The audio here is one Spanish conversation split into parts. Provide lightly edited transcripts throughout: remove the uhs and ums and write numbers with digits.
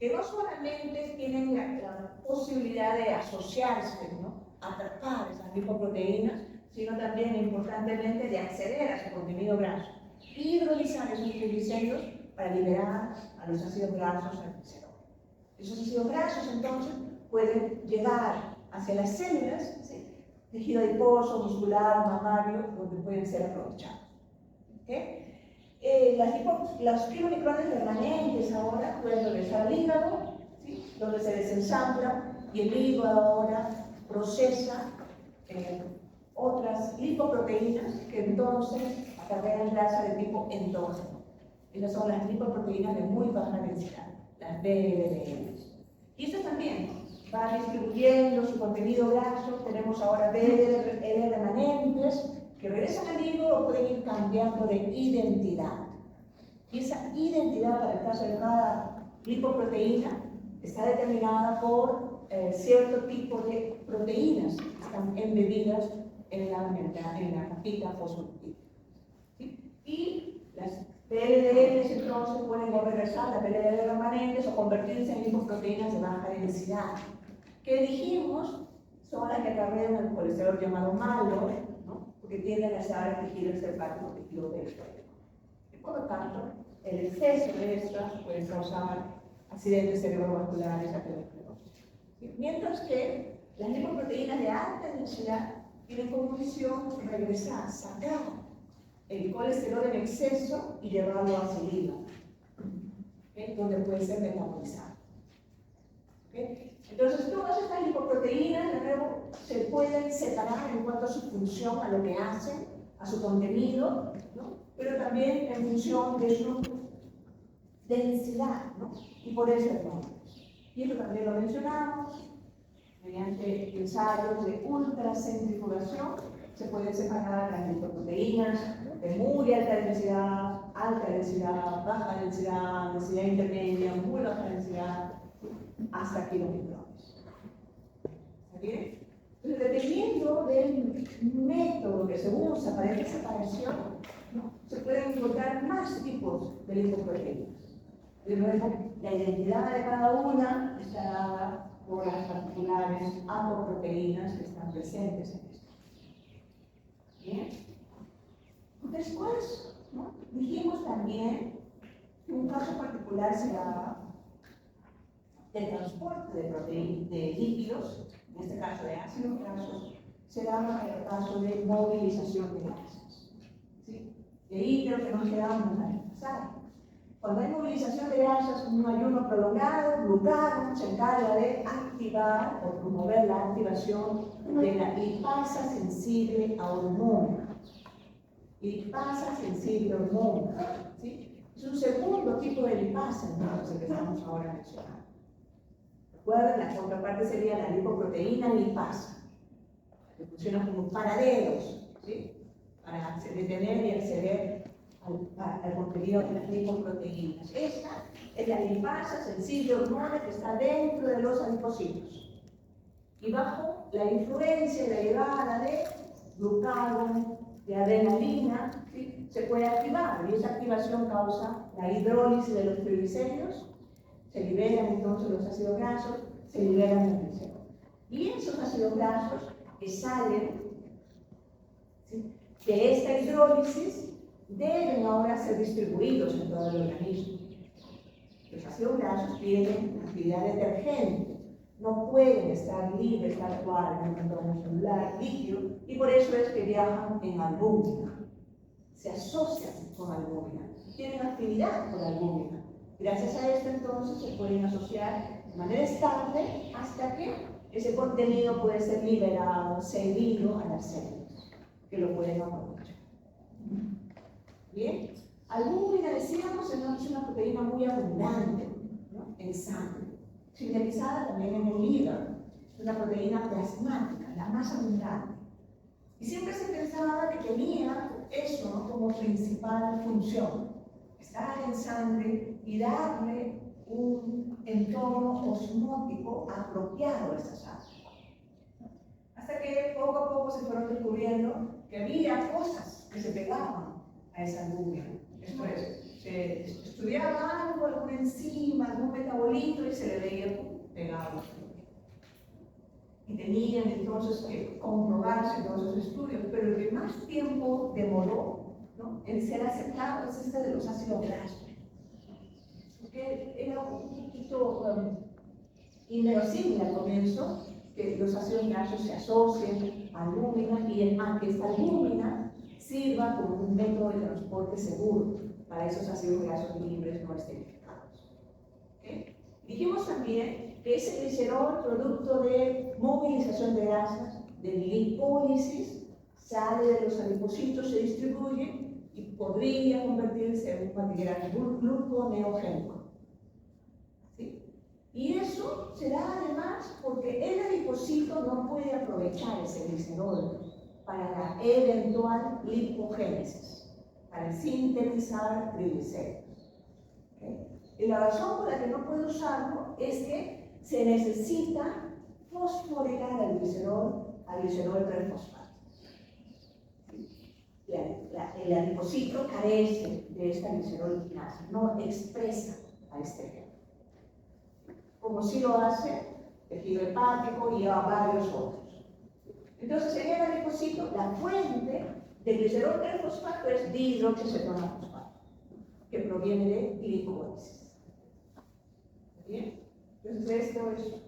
que no solamente tienen la posibilidad de asociarse, ¿no?, atrapar esas lipoproteínas, sino también importantemente de acceder a su contenido graso, hidrolizar esos triglicéridos para liberar a los ácidos grasos al glicérol. Esos ácidos grasos entonces pueden llegar hacia las células, ¿sí?, tejido adiposo, muscular, mamario, donde pueden ser aprovechados. ¿Okay? Los kilomicrones remanentes ahora pueden regresar al hígado, ¿sí?, donde se desensamblan, y el hígado ahora procesa otras lipoproteínas que entonces acarrean grasa de tipo endógeno. Esas son las lipoproteínas de muy baja densidad, las VLDL. Y esto también va distribuyendo su contenido graso. Tenemos ahora VLDL remanentes que regresan al hígado o pueden ir cambiando de identidad. Y esa identidad, para el caso de cada lipoproteína, está determinada por cierto tipo de proteínas que están embebidas en la capita fosfolípica. ¿Sí? Y las VLDLs entonces pueden regresar, las VLDL remanentes, o convertirse en lipoproteínas de baja densidad, que dijimos son las que acarrean el colesterol llamado malo, ¿no?, porque tienden a estar en tejido extrahepático, tejido periférico. Y por lo tanto, el exceso de estas puede causar accidentes cerebrovasculares, aterosclerosis. Mientras que las lipoproteínas de alta densidad tienen como misión regresar, sacar el colesterol en exceso y llevarlo hacia el hígado, ¿okay?, donde puede ser metabolizado. ¿Okay? Entonces, todas estas lipoproteínas, de nuevo, se pueden separar en cuanto a su función, a lo que hacen, a su contenido, ¿no?, pero también en función de su densidad, ¿no?, y por eso el nombre. Y esto también lo mencionamos, mediante ensayos de ultracentrifugación, se pueden separar las lipoproteínas de muy alta densidad, baja densidad, densidad intermedia, muy baja densidad, hasta kilomicrones. ¿Está bien? Entonces, dependiendo del método que se usa para esta separación, ¿no?, se pueden encontrar más tipos de lipoproteínas. De nuevo, la identidad de cada una está dada por las particulares apoproteínas que están presentes en esto. Bien. Después, ¿no?, dijimos también que un caso particular se daba del transporte de lípidos, en este caso de ácidos grasos, se daba en el caso de movilización de grasas. ¿Sí? De ahí creo que nos quedamos la vez pasada. Cuando hay movilización de grasas, un ayuno prolongado, glucagón se encarga de activar o promover la activación de la lipasa sensible a hormona. Lipasa sensible a hormona. ¿Sí? Es un segundo tipo de lipasa, entonces, que estamos ahora mencionando. Recuerden, la contraparte sería la lipoproteína lipasa, que funciona como paraderos, ¿sí?, para detener y acceder al contenido de las lipoproteínas. Esta es la lipasa sensible hormona que está dentro de los adipocitos. Y bajo la influencia derivada de glucagón, de adrenalina, ¿sí?, se puede activar, y esa activación causa la hidrólisis de los triglicéridos, se liberan entonces los ácidos grasos, se liberan el glicérol. Y esos ácidos grasos que salen, ¿sí?, de esta hidrólisis deben ahora ser distribuidos en todo el organismo. Los ácidos grasos tienen actividad detergente, no pueden estar libres tal cual en el entorno celular líquido, y por eso es que viajan en albúmina, se asocian con albúmina, tienen actividad con albúmina. Gracias a esto entonces se pueden asociar de manera estable hasta que ese contenido puede ser liberado, cedido a las células, que lo pueden aprovechar. Bien, albúmina, decíamos, es una proteína muy abundante, ¿no?, en sangre, sintetizada también en el hígado. Es una proteína plasmática, la más abundante. Y siempre se pensaba que tenía eso, ¿no?, como principal función, estar en sangre y darle un entorno osmótico apropiado a esa sangre. Hasta que poco a poco se fueron descubriendo que había cosas que se pegaban a esa albúmina. Esto es, se estudiaba algo, alguna enzima, algún metabolito arbolito y se le veía pegado. Y tenían entonces que comprobarse todos esos estudios, pero el que más tiempo demoró, ¿no?, en ser aceptado es este de los ácidos grasos. Porque era un poquito inverosímil al comienzo que los ácidos grasos se asocien a albúmina y a que esta albúmina sirva como un método de transporte seguro para esos ácidos grasos libres no esterificados. ¿Okay? Dijimos también que ese glicerol, producto de movilización de grasas, de lipólisis, sale de los adipocitos, se distribuye y podría convertirse en un material gluconeogénico. ¿Sí? Y eso se da además porque el adipocito no puede aprovechar ese glicerol para la eventual lipogénesis, para sintetizar triglicéridos. ¿Okay? Y la razón por la que no puede usarlo es que se necesita fosforilar al glicerol 3-fosfato. El adipocito carece de esta glicerol quinasa, no expresa a este gen. Como si lo hace tejido hepático y a varios otros. Entonces, en el adipocito, la fuente de glicerol 3-fosfato es dihidroxicetona-fosfato, que proviene de glicólisis. ¿Bien? Entonces, esto es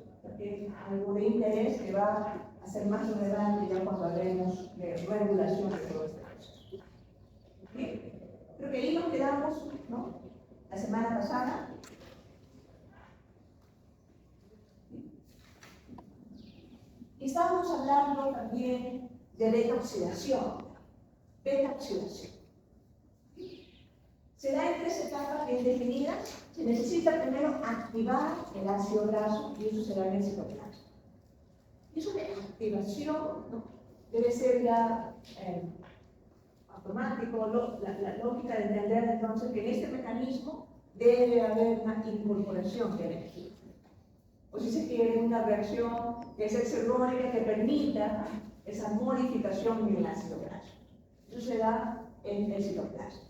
algo de interés que va a ser más relevante ya cuando hablemos de regulación de todo este proceso. ¿Bien? Creo que ahí nos quedamos, ¿no?, la semana pasada. Y estábamos hablando también de beta-oxidación. Beta-oxidación. Se da en 3 etapas bien definidas. Se necesita primero activar el ácido graso y eso se da en el citoplasma. Eso de activación, ¿no?, debe ser ya automático, la lógica de entender entonces que en este mecanismo debe haber una incorporación de energía. O si se quiere, una reacción que es hexagónica que permita esa modificación en el ácido graso. Eso se da en el citoplasma.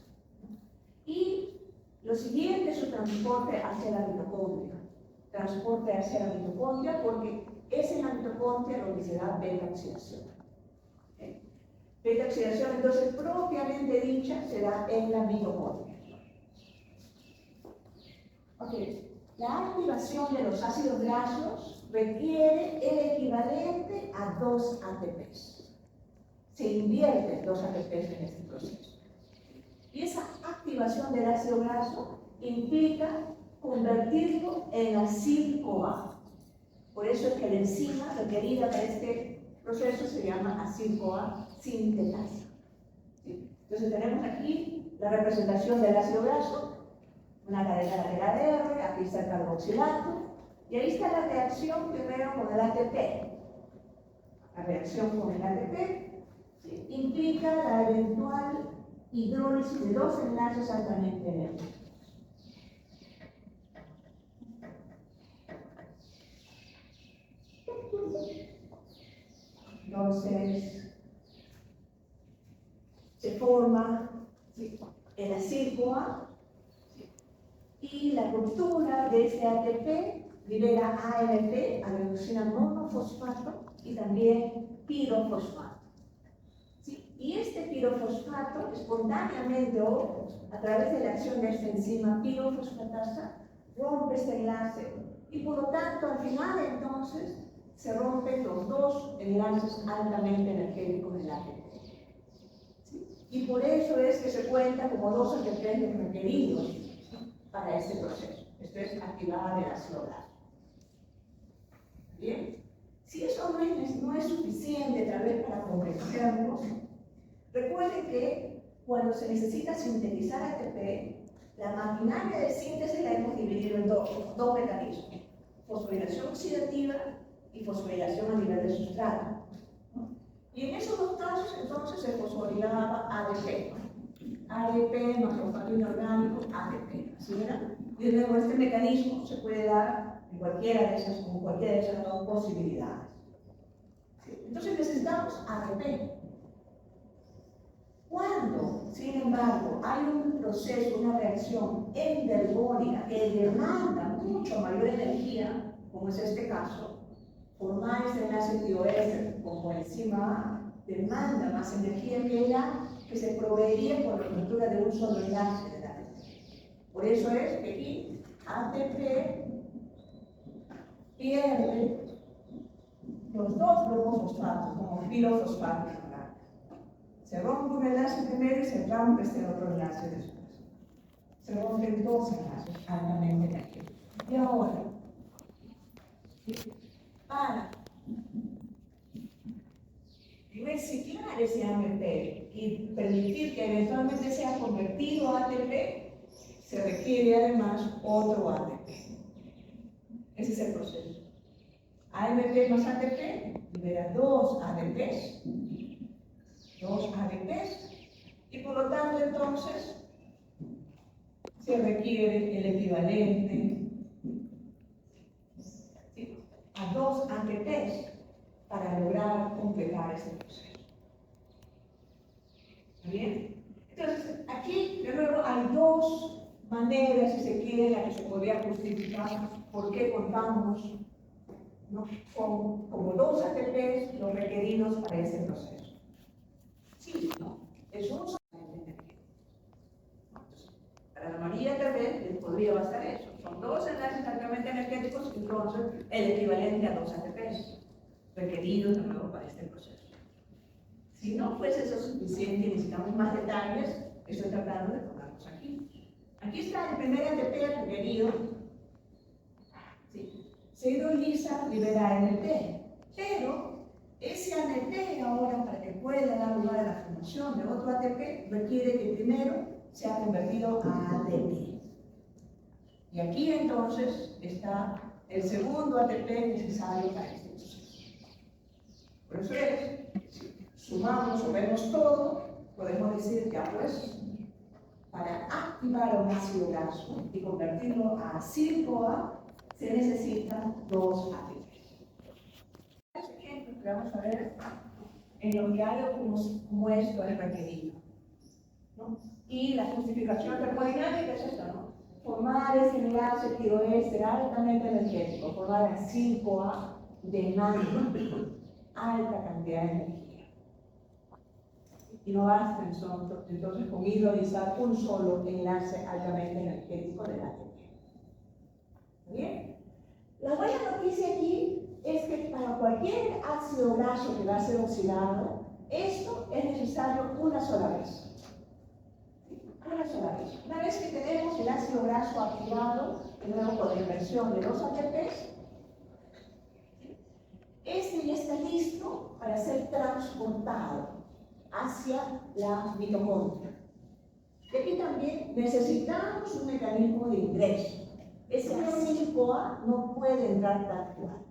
Y lo siguiente es su transporte hacia la mitocondria. Transporte hacia la mitocondria porque es en la mitocondria donde se da beta-oxidación. ¿Okay? Beta-oxidación, entonces, propiamente dicha, se da en la mitocondria. Okay. La activación de los ácidos grasos requiere el equivalente a 2 ATPs. Se invierten 2 ATPs en este proceso. Y esa activación del ácido graso implica convertirlo en acil-CoA. Por eso es que la enzima requerida para este proceso se llama acil-CoA sintetasa. ¿Sí? Entonces tenemos aquí la representación del ácido graso, una cadena lateral R, aquí está el carboxilato, y ahí está la reacción primero con el ATP. La reacción con el ATP, ¿sí?, implica la eventual hidrólisis de 2 enlaces altamente enérgicos. Entonces, se forma, ¿sí?, el acil-CoA, y la ruptura de este ATP libera AMP, adenosina monofosfato, y también pirofosfato. ¿Sí? Y este pirofosfato, espontáneamente o a través de la acción de esta enzima pirofosfatasa, rompe este enlace y por lo tanto al final entonces se rompen los 2 enlaces altamente energéticos del ATP. ¿Sí? Y por eso es que se cuenta como 2 ATPs requeridos para este proceso. Esto es activar el ácido graso. Bien, si eso no es suficiente tal vez para comprenderlo, recuerden que cuando se necesita sintetizar ATP, la maquinaria de síntesis la hemos dividido en dos mecanismos: fosforilación oxidativa y fosforilación a nivel de sustrato. Y en esos 2 casos entonces se fosforilaba ADP. ADP, macrófago inorgánico, ATP. ¿Así era? Y de nuevo, este mecanismo se puede dar en cualquiera de esas 2 posibilidades. ¿Sí? Entonces necesitamos ATP. Cuando, sin embargo, hay un proceso, una reacción endergónica que demanda mucho mayor como es este caso, formar este enlace tioéster con coenzima A demanda más energía que la que se proveería por la ruptura de un solo enlace de la ATP. Por eso es que aquí ATP pierde los dos grupos fosfatos, como filofosfato. Se rompe un enlace primero y se rompe este otro enlace después. Se rompen dos enlaces altamente energéticos. Y ahora, para reciclar ese AMP y permitir que eventualmente sea convertido a ATP, se requiere además otro ATP. Ese es el proceso. AMP más ATP libera dos ADPs, y por lo tanto entonces se requiere el equivalente a dos ATPs para lograr completar este proceso. ¿Está bien? Entonces, aquí de nuevo hay dos maneras, si se quiere, en las que se podría justificar por qué contamos, ¿no?, con como dos ATPs los requeridos para este proceso. Sí, ¿no? Es un solo energía. Para la mayoría también les podría bastar eso. Son dos enlaces altamente energéticos, entonces el equivalente a dos ATPs requeridos de nuevo para este proceso. Si no fuese eso suficiente y necesitamos más detalles, estoy tratando de ponerlos aquí. Aquí está el primer ATP requerido. Sí. Se hidroliza, libera AMP, pero ese AMP ahora, para que pueda dar lugar a la formación de otro ATP, requiere que primero sea convertido a ATP. Y aquí entonces está el segundo ATP necesario para este proceso. Por eso es, si sumamos o vemos todo, podemos decir que pues, para activar un ácido graso y convertirlo a acil-CoA, se necesitan dos ATPs. Este ejemplo que vamos a ver en los diálogos como esto es requerido, ¿no? Y la justificación termodinámica es esta, ¿no? Formar ese enlace tiroéster altamente energético, formar acil-CoA demanda alta cantidad de energía. Y no basta entonces con hidrolizar un solo enlace altamente energético del ATP. ¿Bien? La buena noticia aquí es que para cualquier ácido graso que va a ser oxidado, esto es necesario una sola vez. Una sola vez. Una vez que tenemos el ácido graso activado, de nuevo con la inversión de los ATPs, este ya está listo para ser transportado hacia la mitocondria. Y aquí también necesitamos un mecanismo de ingreso. Ese acil-CoA no puede entrar tal cual.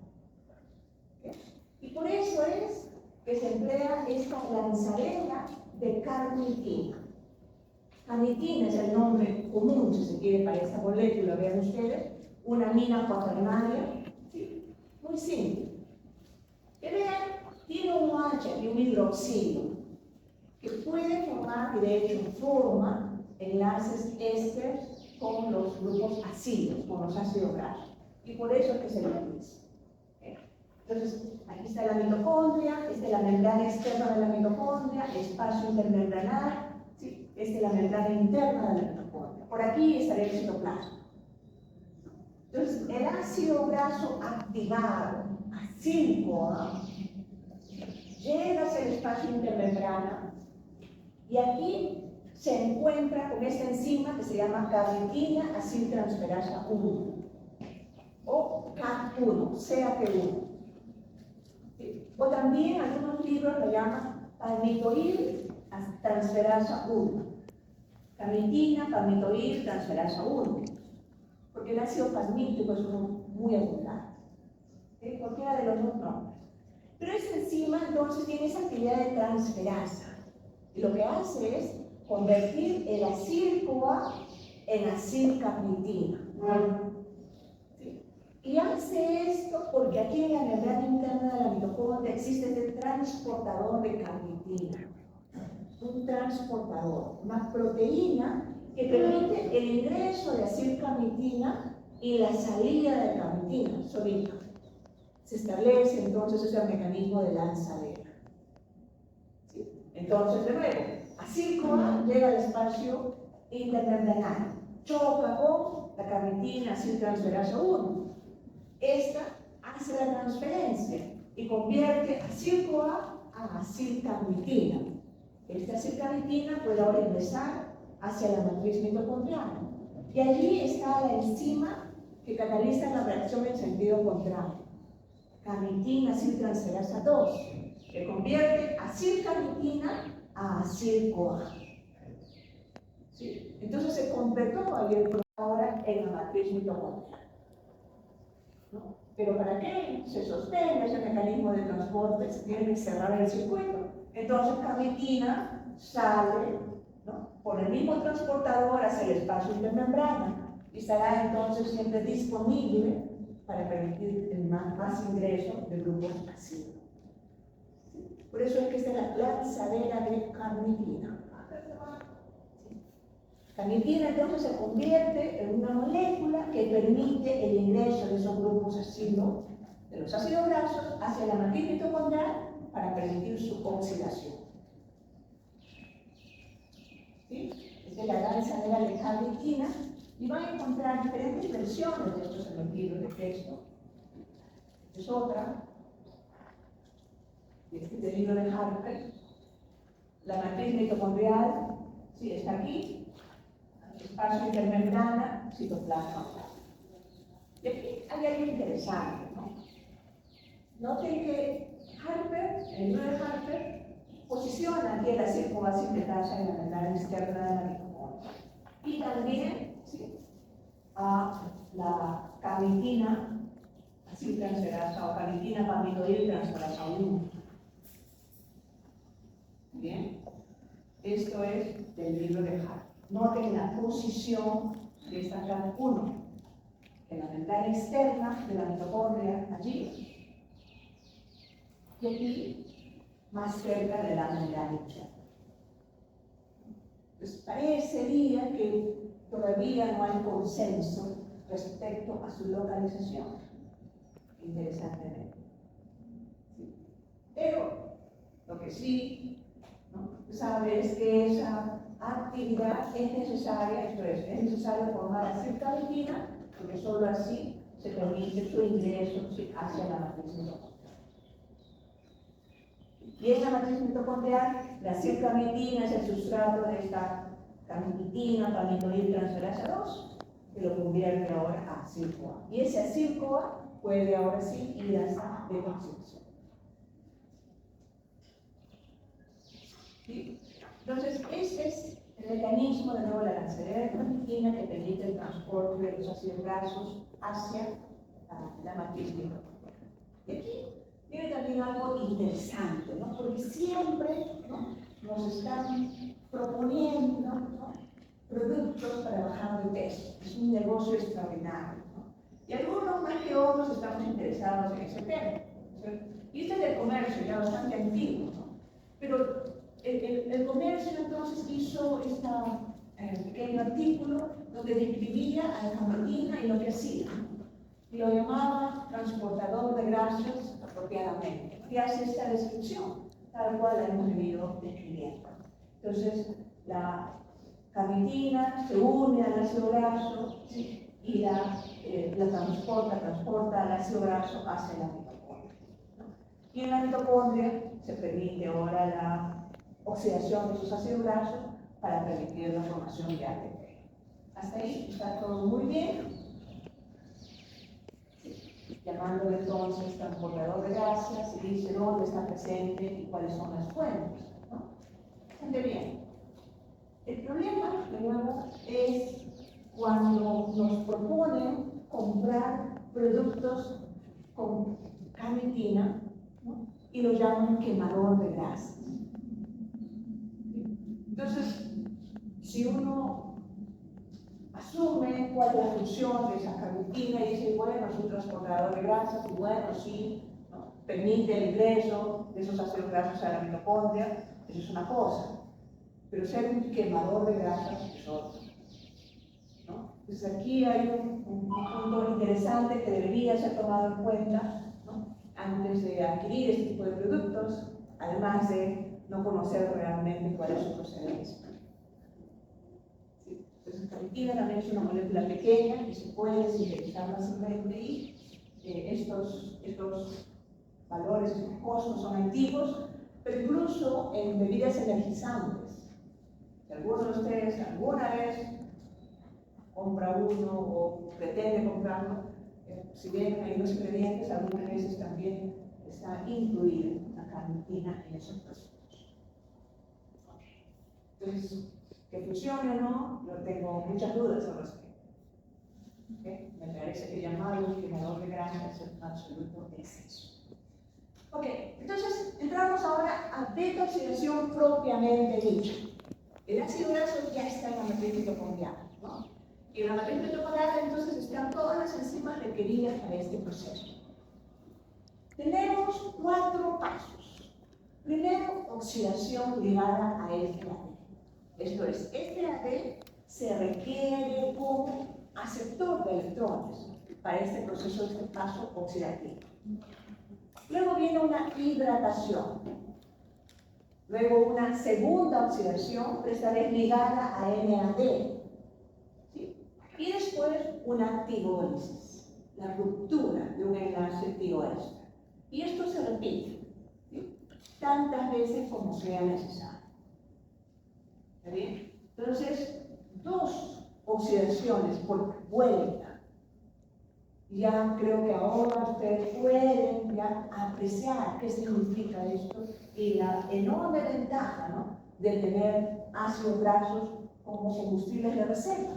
Y por eso es que se emplea esta lanzadera de carnitina. Carnitina es el nombre común, si se quiere, para esta molécula. Vean ustedes, una amina cuaternaria, ¿sí?, muy simple. Que vean, tiene un OH y un hidroxilo que puede formar, y de hecho forma, enlaces éster con los grupos ácidos, con los ácidos grasos. Y por eso es que se lo utiliza. Entonces, aquí está la mitocondria, esta es la membrana externa de la mitocondria, espacio intermembranal, ¿sí?, esta es la membrana interna de la mitocondria. Por aquí estaría el citoplasma. Entonces, el ácido graso activado, acil-CoA, llega hacia el espacio intermembrana y aquí se encuentra con esta enzima que se llama carnitina aciltransferasa 1 o CAT1, CAT1. O también algunos libros lo llaman palmitoil transferasa 1. Carnitina, palmitoil transferasa 1. Porque el ácido palmítico es muy abundante. Cualquiera de los dos nombres. Pero esta enzima entonces tiene esa actividad de transferasa. Y lo que hace es convertir el acil-CoA en acilcarnitina. ¿Sí? Y hace esto porque aquí en la membrana interna de la mitocondria existe este transportador de carnitina. Un transportador, una proteína que permite el ingreso de acilcarnitina y la salida de carnitina solita. Se establece entonces ese mecanismo de lanzadera. ¿Sí? Entonces, de nuevo, acil-CoA llega al espacio intermembranario, choca con la carnitina aciltransferasa 1. Esta hace la transferencia y convierte acil-CoA a acilcarnitina. Esta acilcarnitina puede ahora ingresar hacia la matriz mitocondrial. Y allí está la enzima que cataliza la reacción en sentido contrario. Carnitina aciltransferasa 2, que convierte acilcarnitina a acil-CoA. ¿Sí? Entonces se completó ahora en la matriz mitocondrial. ¿No? Pero para que se sostenga ese mecanismo de transporte, se tiene que cerrar el circuito. Entonces carnitina sale, ¿no?, por el mismo transportador hacia el espacio intermembrana y estará entonces siempre disponible para permitir el más ingreso de grupos ácidos. ¿Sí? Por eso es que esta es la lanzadera de carnitina. Carnitina entonces se convierte en una molécula que permite el ingreso de esos grupos ácidos, de los ácidos grasos, hacia la matriz mitocondrial para permitir su oxidación. ¿Sí? Esta es la lanzadera de carnitina y van a encontrar diferentes versiones de estos en los libros de texto. Esta es otra. Este es el libro de Harper. La matriz mitocondrial, sí, está aquí. Espacio intermembrana, citoplasma. Y aquí hay algo interesante, ¿no? Noten que Harper, el libro de Harper, posiciona aquí el acil-CoA sintetasa en la membrana externa de la mitocondria. Y también, ¿sí?, a la carnitina aciltransferasa o carnitina pamidoiltransferasa 1. Bien, esto es del libro de Harper. Noten la posición de esta CAD1 en la membrana externa de la mitocondria, allí, y aquí, más cerca de la membrana interna. Pues parecería que todavía no hay consenso respecto a su localización, interesantemente. ¿Sí? Pero lo que sí, ¿no?, sabe es que esa actividad es necesaria, esto es necesario formar acilcarnitina, porque solo así se permite su ingreso hacia la matriz mitocondrial. Y en la matriz mitocondrial, la acilcarnitina es el sustrato de esta carnitina, pamidoiltransferasa 2, que lo convierte ahora a acil-CoA. Y ese acil-CoA puede ahora sí ir a esa detoxificación. ¿Sí? Entonces, este es el mecanismo de nuevo la lanzadera de carnitina que permite el transporte de los ácidos grasos hacia la matriz mitocondrial. Y aquí tiene también algo interesante, ¿no?, porque siempre, ¿no?, nos están proponiendo, ¿no?, productos para bajar de peso. Es un negocio extraordinario, ¿no? Y algunos más que otros estamos interesados en ese tema. Y este es del comercio, ya bastante antiguo, ¿no? Pero el comercio entonces hizo este pequeño artículo donde describía a la carnitina y lo que hacía, y lo llamaba transportador de grasas apropiadamente, y hace esta descripción, tal cual la hemos venido describiendo. Entonces, la carnitina se une al ácido graso, ¿sí?, y la transporta al ácido graso hacia la mitocondria, ¿no? Y en la mitocondria se permite ahora la oxidación de esos ácidos grasos para permitir la formación de ATP. Hasta ahí está todo muy bien. Llamándolo entonces transportador de grasas, y dice dónde está presente y cuáles son las fuentes, ¿no? Bastante bien. El problema, de nuevo, es cuando nos proponen comprar productos con carnitina, ¿no?, y lo llaman quemador de grasas. Entonces, si uno asume cuál es la función de esa carnitina y dice, bueno, es un transportador de grasas, y bueno, sí, ¿no?, permite el ingreso de esos ácidos grasos a la mitocondria, eso es una cosa. Pero ser un quemador de grasas es otro, ¿no? Pues aquí hay un punto interesante que debería ser tomado en cuenta, ¿no?, antes de adquirir este tipo de productos, además de no conocer realmente cuál es su procedencia. ¿Sí? Entonces, carnitina también es una molécula pequeña y se puede sintetizar fácilmente y estos valores, estos costos son antiguos, pero incluso en bebidas energizantes. Si alguno de ustedes alguna vez compra uno o pretende comprarlo, si bien hay los ingredientes, algunas veces también está incluida la carnitina en esos productos. Entonces, que funcione o no, yo tengo muchas dudas al respecto. Me parece que llamarlo un quemador de grasa es un absoluto exceso. Entonces entramos ahora a beta-oxidación propiamente dicha. El ácido graso ya está en la matriz mitocondrial, ¿no? Y en la matriz mitocondrial entonces están todas las enzimas requeridas para este proceso. Tenemos 4 pasos. Primero, oxidación ligada a FAD. Esto es, FAD se requiere como aceptor de electrones para este proceso, este paso oxidativo. Luego viene una hidratación. Luego una segunda oxidación, pero esta vez ligada a NAD. ¿Sí? Y después una tigólisis, la ruptura de un enlace tiroeste. Y esto se repite, ¿sí?, tantas veces como sea necesario. ¿Está bien? Entonces, 2 oxidaciones por vuelta. Ya creo que ahora ustedes pueden ya apreciar qué significa esto y la enorme ventaja, ¿no?, de tener ácidos grasos como combustibles de reserva.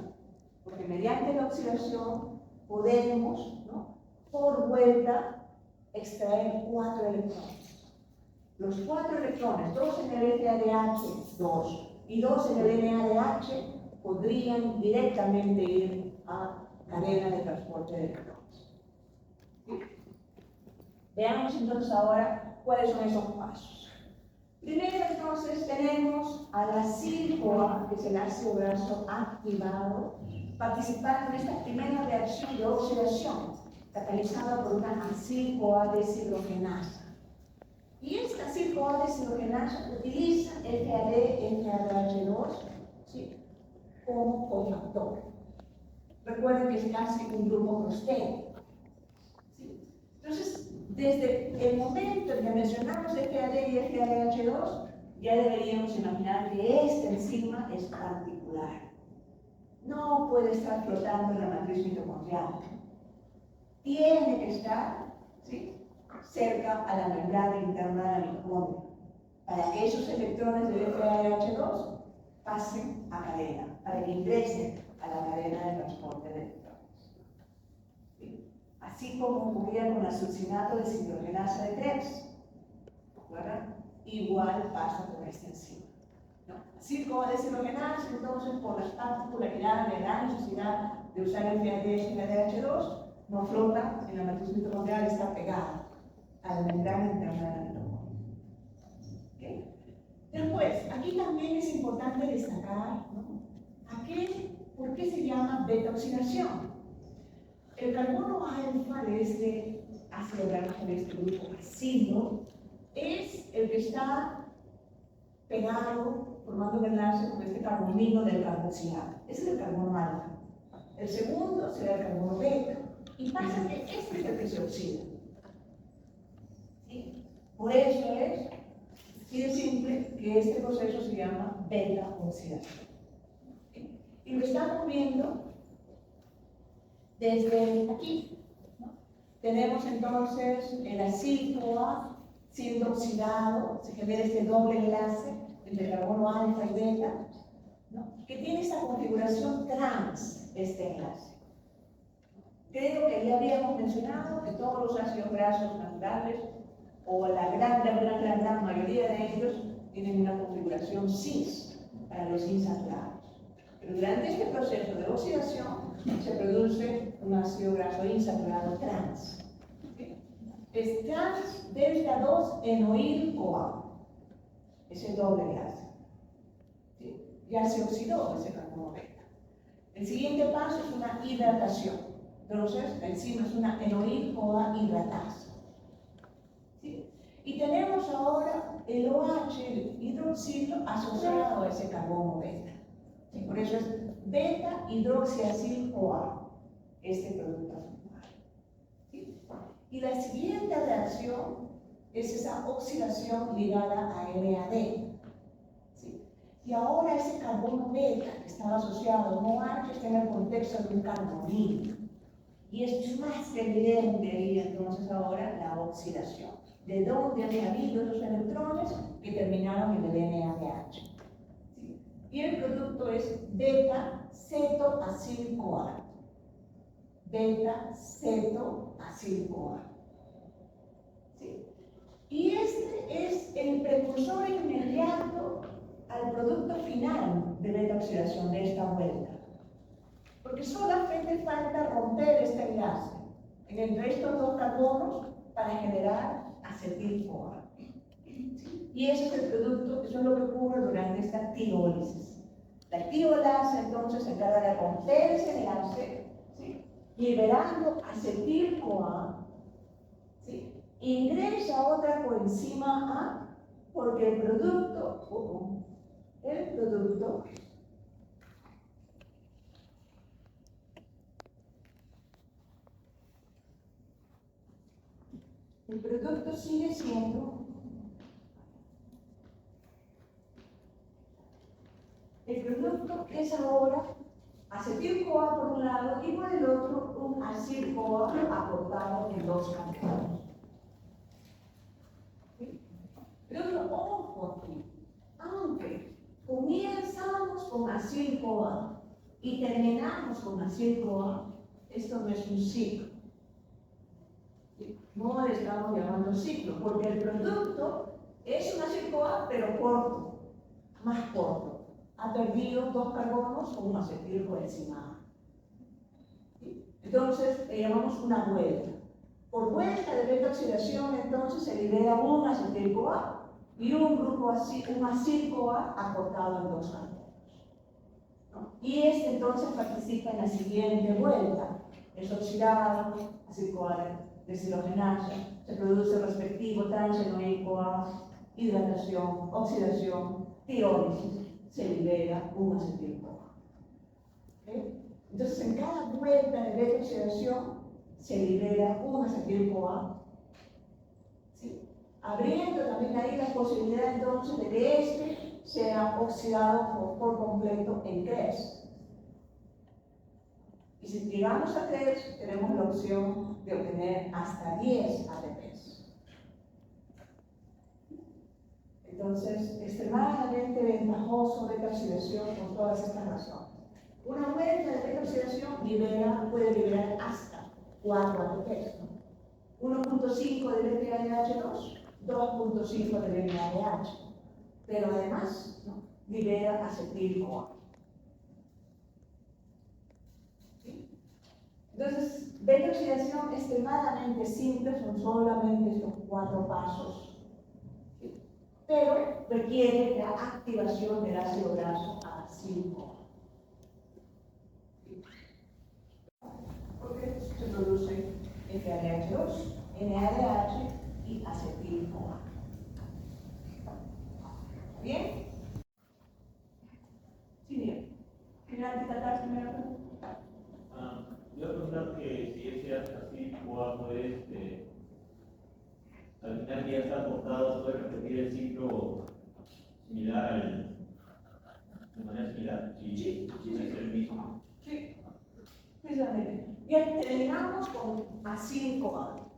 Porque mediante la oxidación podemos, ¿no?, por vuelta extraer 4 electrones. Los 4 electrones, 2 en el FADH, 2, y 2 en el NADH, podrían directamente ir a cadena de transporte de electrones. ¿Sí? Veamos entonces ahora cuáles son esos pasos. Primero entonces tenemos a la CIR-CoA, que es el ácido graso activado, participando en esta primera reacción de oxidación, catalizada por una acil-CoA deshidrogenasa. Y esta acil-CoA deshidrogenasa utiliza FAD-FADH2, ¿sí?, como cofactor. Recuerden que es casi un grupo prostético. ¿Sí? Entonces, desde el momento en que mencionamos FAD y FADH2, ya deberíamos imaginar que esta enzima es particular. No puede estar flotando en la matriz mitocondrial. Tiene que estar, ¿sí?, cerca a la membrana interna de la mitocondria, para que esos electrones de FADH2 pasen a cadena, para que ingresen a la cadena de transporte de electrones. ¿Sí? Así como ocurría con la succinato deshidrogenasa de Krebs, ¿verdad? Igual pasa con esta enzima, ¿no? Así como la deshidrogenasa, entonces, por las particularidades de la necesidad de usar el FAD y FADH2, no flota en la matriz mitocondrial, está pegada a la membrana interna de la mitocondria. ¿Okay? Después, aquí también es importante destacar, ¿no?, ¿por qué se llama beta-oxidación? El carbono alfa de este ácido graso, de este grupo acilo, es el que está pegado, formando un enlace con este carbonilo del carboxilato. Ese es el carbono alfa. El segundo será el carbono beta. Y pasa que este es el que se oxida. ¿Sí? Por eso es así de simple que este proceso se llama beta-oxidación. ¿Sí? Y lo estamos viendo desde aquí, ¿no? Tenemos entonces el acil-CoA siendo oxidado, se genera este doble enlace entre carbono alfa y beta, ¿no?, que tiene esa configuración trans, este enlace. Creo que ya habíamos mencionado que todos los ácidos grasos naturales, o la gran mayoría de ellos, tienen una configuración cis para los insaturados. Pero durante este proceso de oxidación se produce un ácido graso insaturado trans. ¿Sí? Es trans delta 2 enoil-CoA. Es el doble enlace. ¿Sí? Ya se oxidó ese carbono beta. El siguiente paso es una hidratación. Entonces, la enzima es una enoil-CoA hidratasa. ¿Sí? Y tenemos ahora el OH, el hidroxilo, asociado a ese carbono beta. ¿Sí? Por eso es beta-hidroxiacil-CoA, este producto final. ¿Sí? Y la siguiente reacción es esa oxidación ligada a NAD. ¿Sí? Y ahora ese carbono beta que estaba asociado no antes está en el contexto de un carbonilo. Y esto es más que evidente ahí entonces ahora la oxidación. De dónde han habido esos electrones que terminaron en el NADH. ¿Sí? Y el producto es beta-cetoacil-CoA. Beta-cetoacil-CoA. ¿Sí? Y este es el precursor inmediato al producto final de beta-oxidación de esta vuelta. Porque solamente falta romper este enlace entre estos dos carbonos para generar acetil-CoA. Y eso es el producto, eso es lo que ocurre durante esta tirólisis. La tiolasa entonces se encarga de romper ese enlace, ¿sí? Liberando acetil-CoA, ¿sí? Ingresa otra coenzima A porque el producto sigue siendo el producto es ahora acetil-CoA por un lado y por el otro un acil-CoA aportado en dos carbonos. ¿Sí? Pero ojo aquí, aunque comenzamos con acil-CoA y terminamos con acil-CoA, esto no es un ciclo. No le estamos llamando ciclo, porque el producto es un acil-CoA, pero corto, más corto. Ha perdido dos carbonos con un acetil-coenzima. ¿Sí? Entonces, le llamamos una vuelta. Por vuelta de beta-oxidación, entonces, se libera un acetil-CoA y un grupo un acil-CoA acortado en dos carbonos. ¿No? Y este, entonces, participa en la siguiente vuelta. Es oxidado, acil-CoA deshidrogenasa, se produce el respectivo transenoil-CoA, hidratación, oxidación, tirólisis, se libera un acetil-CoA. ¿Okay? Entonces, en cada vuelta de beta-oxidación se libera un acetil-CoA, ¿sí? Abriendo también ahí la posibilidad entonces de que este sea oxidado por completo en CRES. Y si llegamos a 3, tenemos la opción de obtener hasta 10 ATPs. Entonces, extremadamente ventajoso beta-oxidación por todas estas razones. Una vuelta de beta-oxidación puede liberar hasta 4 ATPs. 1.5 de BPADH2, 2.5 de BPADH. Pero además, ¿no?, libera acetil-CoA. Entonces, beta-oxidación extremadamente simple, son solamente estos 4 pasos, ¿sí?, pero requiere la activación del ácido graso acil-CoA. ¿Sí? Porque se produce FADH2, NADH y acetil-CoA. ¿Bien? Sí, bien. ¿Final de tratar primero? Yo voy a preguntar que si ese acil-CoA puede, al final que ya está aportado, puede repetir el ciclo similar de manera similar, si es el mismo. Sí, precisamente. Ya terminamos con acil-CoA.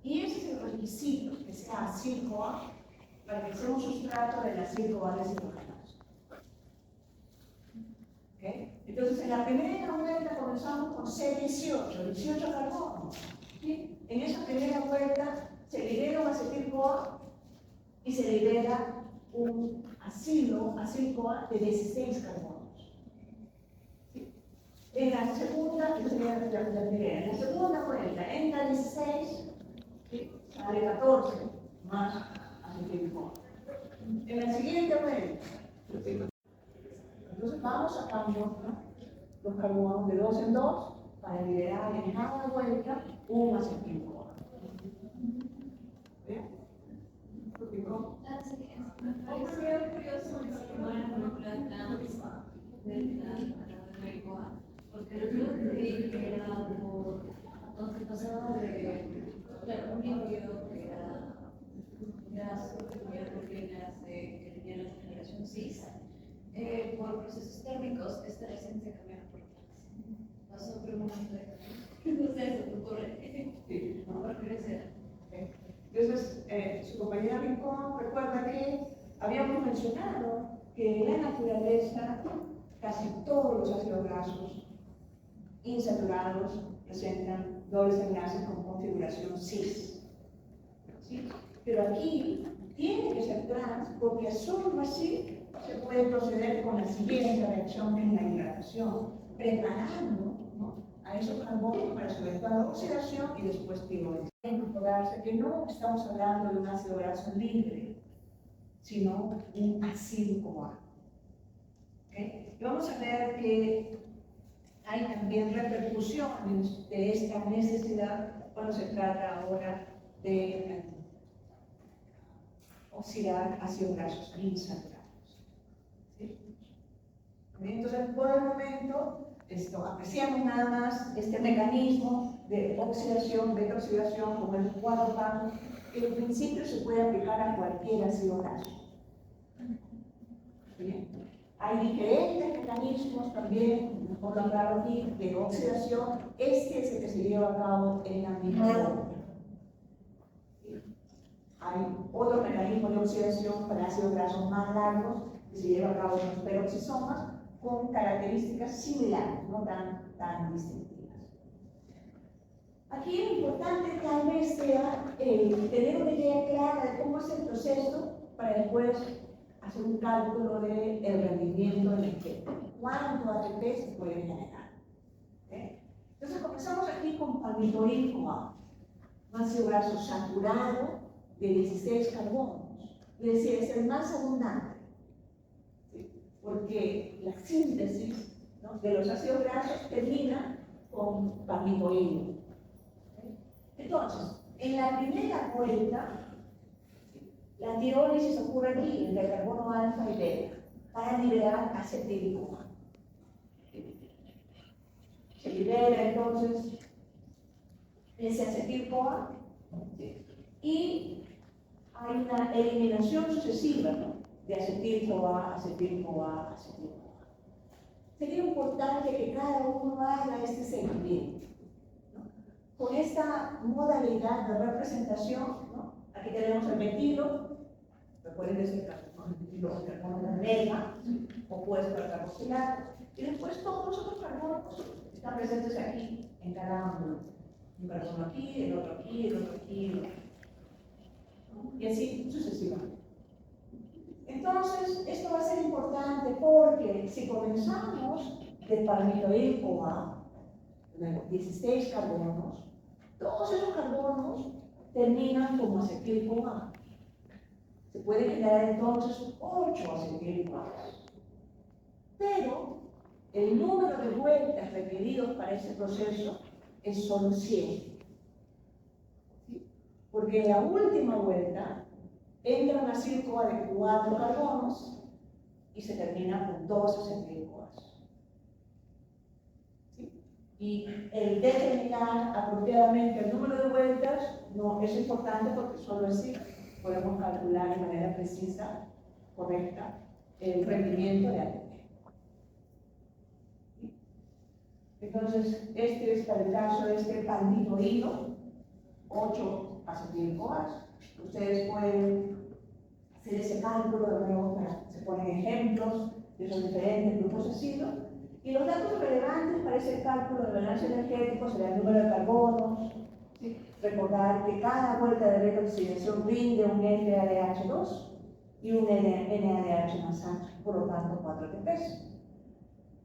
Y ese es el requisito, que sea acil-CoA para que sea un sustrato del acil-CoA deshidrogenasa. ¿Okay? Entonces, en la primera vuelta comenzamos con C18, 18 carbonos. ¿Sí? En esa primera vuelta se libera un acetil-CoA y se libera un acil-CoA de 16 carbonos. ¿Sí? En la segunda, en la segunda vuelta entra 16, ¿sí?, sale 14 más acetil-CoA. En la siguiente vuelta, entonces vamos sacando, ¿no?, los carbonos de 2 en 2 para liberar en cada vuelta un acetil-CoA. ¿Bien? ¿Explicó? Me pareció curioso el sistema de molécula trans del CoA, porque yo creí que era por lo que pasaba de un líquido que era gas, proteínas que tenían la generación cis, por procesos térmicos, esta recién se cambiaron por trans. Pasó por un momento de no sé, se te ocurre. Sí. ¿Por qué será? Entonces, su compañera Rincón recuerda que habíamos mencionado que en la naturaleza casi todos los ácidos grasos insaturados presentan dobles enlaces con configuración cis. ¿Sí? Pero aquí tiene que ser trans porque solo así se puede proceder con la siguiente reacción que es la hidratación, preparando, ¿no?, a esos carbonos para su eventual oxidación y después tiroides. Incorporarse que no estamos hablando de un ácido graso libre, sino un acil-CoA. ¿Okay? Y vamos a ver que hay también repercusiones de esta necesidad cuando se trata ahora de oxidar ácidos grasos insaturados. ¿Sí? Entonces, por el momento, apreciamos nada más este mecanismo de oxidación, beta-oxidación, como el 4-PAM, que en principio se puede aplicar a cualquier ácido graso. Bien. Hay diferentes mecanismos también, por lo claro aquí, de oxidación. Este es el que se lleva a cabo en la mitocondria. Hay otro mecanismo de oxidación para ácidos grasos más largos que se lleva a cabo en los peroxisomas con características similares, no tan distintivas. Aquí lo importante tal vez sea tener una idea clara de cómo es el proceso para después hacer un cálculo del rendimiento energético. ¿Cuánto ATP se puede generar? ¿Okay? Entonces comenzamos aquí con palmitoil-CoA, un ácido graso saturado de 16 carbonos. Es decir, es el más abundante, ¿sí?, porque la síntesis, ¿no?, de los ácidos grasos termina con palmitoil. ¿Okay? Entonces, en la primera vuelta, la tirólisis ocurre aquí, entre carbono alfa y beta, para liberar acetil-CoA. Se libera entonces ese acetil-CoA, ¿sí?, y hay una eliminación sucesiva, ¿no?, de acetil-CoA, acetil-CoA, acetil-CoA. Sería importante que cada uno haga este seguimiento, ¿no?, con esta modalidad de representación, ¿no? Aquí tenemos el metilo. Recuerden que es el carbono mega, opuesto al carboxilato, y después todos los otros carbonos están presentes aquí en cada ángulo. Un carbono aquí, el otro aquí, el otro aquí, el otro aquí. Y así sucesivamente. Entonces, esto va a ser importante porque si comenzamos de palmitoil-CoA, 16 carbonos, todos esos carbonos terminan como acetil-CoA. Se puede generar entonces 8 acetil-CoA. Pero el número de vueltas requeridos para ese proceso es solo 100. ¿Sí? Porque en la última vuelta entra un acetil-CoA de 4 carbonos y se termina con 2 acetil-CoA. ¿Sí? Y el determinar apropiadamente el número de vueltas no es importante porque solo así podemos calcular de manera precisa, correcta, el rendimiento de ATP. Entonces, este es para el caso de este palmitoilo, 8 acetil-CoA. Ustedes pueden hacer ese cálculo de nuevo, se ponen ejemplos de esos diferentes grupos ácidos. Y los datos relevantes para ese cálculo de balance energético será el número de carbonos. ¿Sí? Recordar que cada vuelta de beta-oxidación rinde un NADH2 y un NADH más H, por lo tanto 4 ATPs.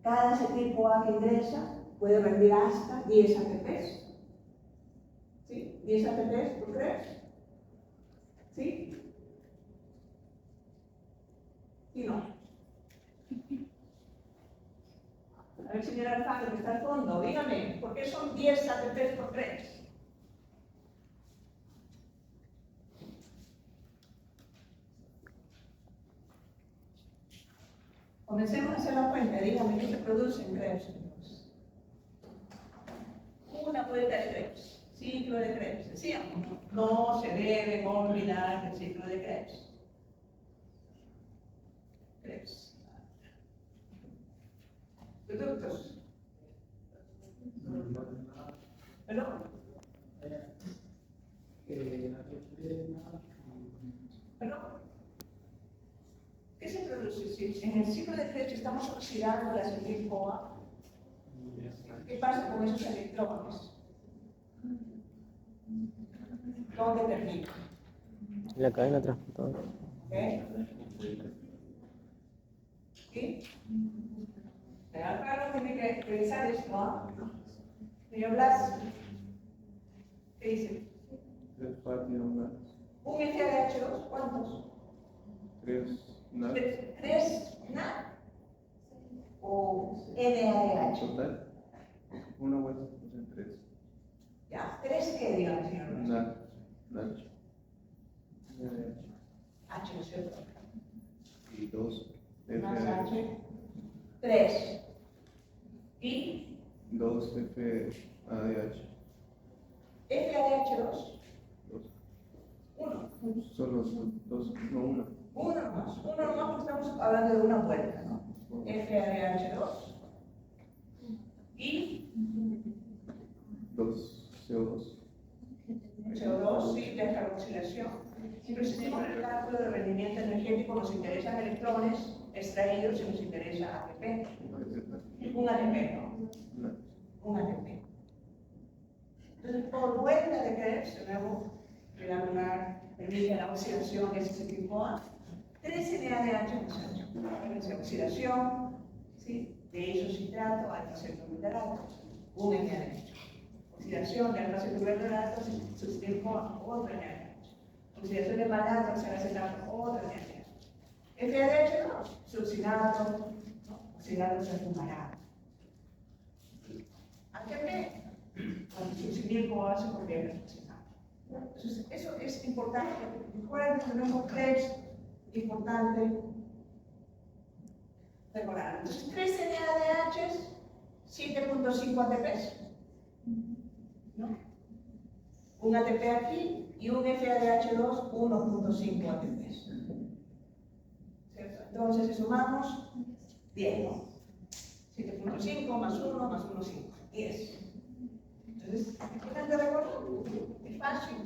Cada acetil-CoA que ingresa puede rendir hasta 10 ATPs. ¿Sí? ¿10 ATPs, tú crees? ¿Sí? ¿Sí no? A ver, señora Alfaro, que está al fondo, dígame, ¿por qué son 10 ATPs por Krebs? Comencemos a hacer la cuenta, dígame, ¿qué se produce en Krebs? Una vuelta de Krebs, ciclo de Krebs. Decíamos, no se debe olvidar del ciclo de Krebs. Krebs. Productos. ¿Perdón? ¿Perdón? ¿Qué se produce? Si en el ciclo de Krebs estamos oxidando la acetil-CoA, ¿qué pasa con esos electrones? ¿Dónde terminan? La cadena transportadora. ¿Sí? El Alfaro tiene que revisar esto, ¿ah? Señor Blas, ¿qué dice? Un FADH2, ¿cuántos? 3 NAD ¿Tres NAD o NADH? total. Una vuelta en 3. ¿Ya? ¿Tres qué, digamos, señor Blas? NAD H, ¿no es cierto? y 2 Más FADH. H. 3. ¿Y? 2 FADH. FADH2. 2. 1. Solo 2, no 1. Uno más porque estamos hablando de una vuelta, ¿no? FADH2 y 2 CO2. CO2, sí, de carboxilación. Siempre hicimos el cálculo de rendimiento energético, nos interesan electrones extraídos y nos interesa ATP. Un ATP, ¿no? Un ATP. Entonces, por vuelta de Krebs, de nuevo, le da lugar, permite la oxidación de ese tipo A. 3 NADH, muchachos. Oxidación, ¿sí? De isocitrato a alfa-cetoglutarato, un NADH. Oxidación de alfa-cetoglutarato, sustituto a otro NADH. Oxidación de malato, acetato, otro NADH. FADH no, succinato, oxidado se fumará. ATP, cuando succinil-CoA se convierte en oxidado. Entonces, eso es importante. Recuerden que tenemos Krebs, importante recordar. Entonces, 3 NADHs, 7.5 ATPs. ¿No? Un ATP aquí y un FADH2, 1.5 ATPs. ¿Cierto? Entonces, si sumamos 10, ¿no? 7.5 más 1 más 1, 5. 10. Entonces, es importante recordar. Es fácil.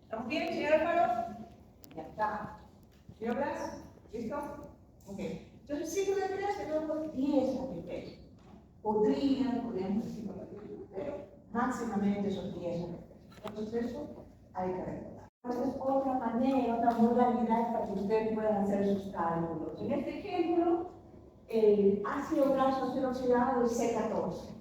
¿Estamos bien, señor Alfaro? Ya está. ¿Señor Blas? ¿Listo? Ok. Entonces, ciclo de Krebs tenemos 10 ATPs. Podríamos decirlo, pero máximamente son 10 ATPs. Entonces, eso hay que recordar. Entonces, otra manera, otra modalidad para que ustedes puedan hacer sus cálculos. En este ejemplo, el ácido graso oxidado es C14.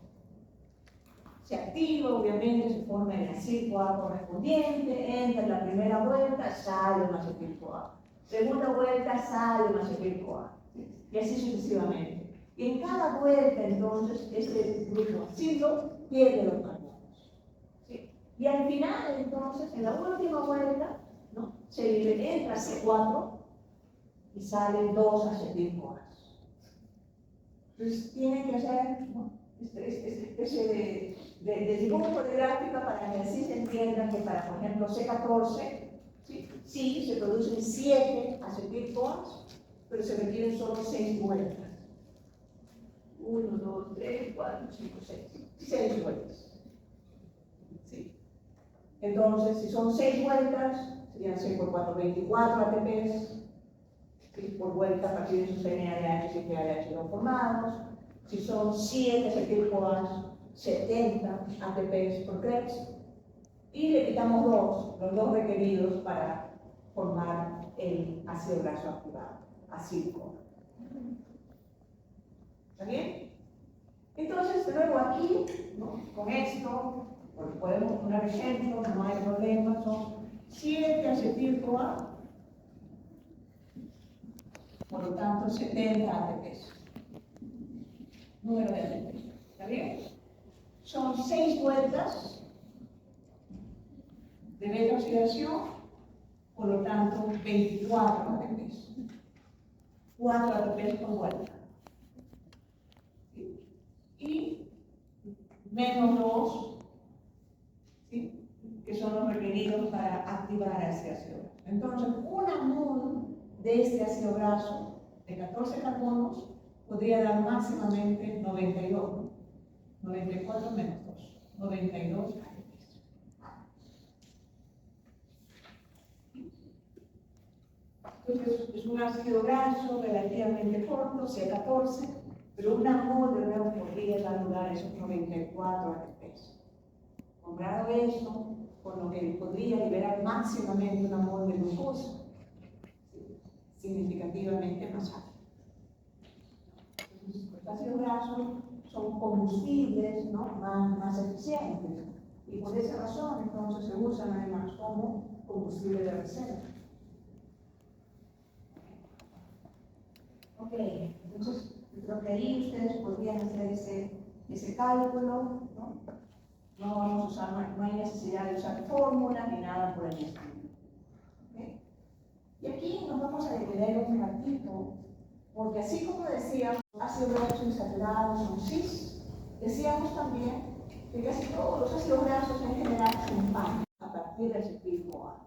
Se activa, obviamente, se forma el acetil-CoA correspondiente, entra en la primera vuelta, sale un acetil-CoA. Segunda vuelta, sale un acetil-CoA. Y así sucesivamente. Y en cada vuelta, entonces, este grupo acilo pierde los carbonos. ¿Sí? Y al final, entonces, en la última vuelta, ¿no? Entra C4 y salen 2 acetil-CoAs. Entonces, tienen que hacer, ¿no? Especie de dibujo de gráfica para que así se entienda que para, por ejemplo, C14, sí se producen 7 acetil-CoAs, pero se requieren solo 6 vueltas. 1, 2, 3, 4, 5, 6. 6 vueltas. ¿Sí? Entonces, si son 6 vueltas, serían 6 por 4, 24 ATPs. ¿Sí? Por vuelta a partir de sus NADH y FADH2 formados. Si son 7 acetil-CoAs, 70 ATPs por Krebs. Y le quitamos los dos requeridos para formar el ácido graso activado, acetil-CoA. ¿Está bien? Entonces, de nuevo aquí, ¿no? Con esto, podemos poner ejemplos, no hay problema, son 7 acetil-CoA, por lo tanto 70 ATPs. número de ATP. ¿Está bien? Son 6 vueltas de beta oxidación, por lo tanto 24 ATPs. 4 ATPs por vuelta. ¿Sí? Y menos 2, ¿sí?, que son los requeridos para activar a este ácido graso. Entonces, una mol de este ácido graso de 14 carbonos podría dar máximamente 92, 94 menos 2, 92 ATPs. Entonces, es un ácido graso relativamente corto, C14, pero una mol de nuevo podría dar lugar a esos 94 ATPs. Comparado esto con lo que podría liberar máximamente una mol de glucosa, ¿sí?, significativamente más alto. Entonces, los ácidos grasos son combustibles, ¿no?, más eficientes, y por esa razón entonces se usan además como combustible de reserva. Ok, entonces creo que ahí ustedes podrían hacer ese cálculo, ¿no? No vamos a usar, no hay necesidad de usar fórmulas ni nada por el estilo. ¿Okay? Y aquí nos vamos a detener un ratito, porque así como decíamos, ácidos grasos insaturados son cis, decíamos también que casi todos los ácidos grasos en general se empanan a partir del ciclo CoA.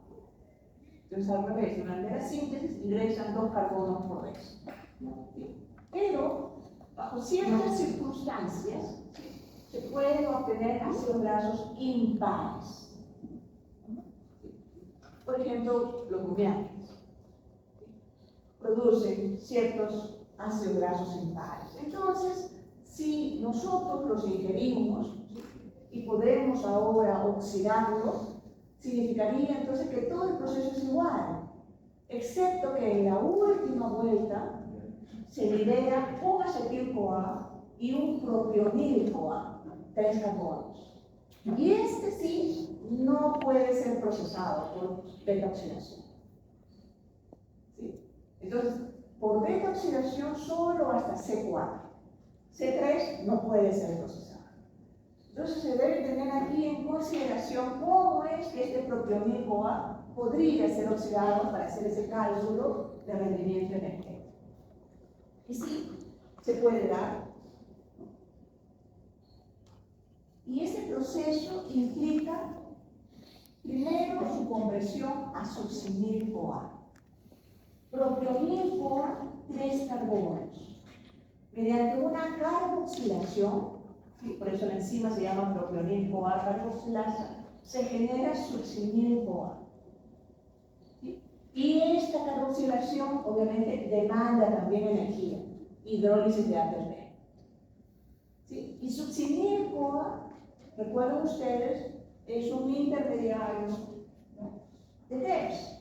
Entonces, al revés, durante la síntesis ingresan 2 carbonos por vez. Pero, bajo ciertas circunstancias, se pueden obtener ácidos grasos impares. Por ejemplo, los rumiantes producen ciertos ácidos grasos impares. Entonces, si nosotros los ingerimos y podemos ahora oxidarlos, significaría entonces que todo el proceso es igual, excepto que en la última vuelta se libera un acetil-CoA y un propionil-CoA, 3 carbonos. Y este sí no puede ser procesado por beta-oxidación. ¿Sí? Entonces, por beta-oxidación solo hasta C4. C3 no puede ser procesado. Entonces se debe tener aquí en consideración cómo es que este propionil-CoA podría ser oxidado para hacer ese cálculo de rendimiento energético. Y sí, se puede dar. Y ese proceso implica, primero, su conversión a succinil-CoA. Propionil-CoA, 3 carbonos. Mediante una carboxilación, ¿sí?, por eso la enzima se llama propionil-CoA carboxilasa, se genera succinil-CoA. ¿Sí? Y esta carboxilación obviamente demanda también energía, hidrólisis de ATP. ¿Sí? Y succinil-CoA, recuerden ustedes, es un intermediario, ¿no?, de 3.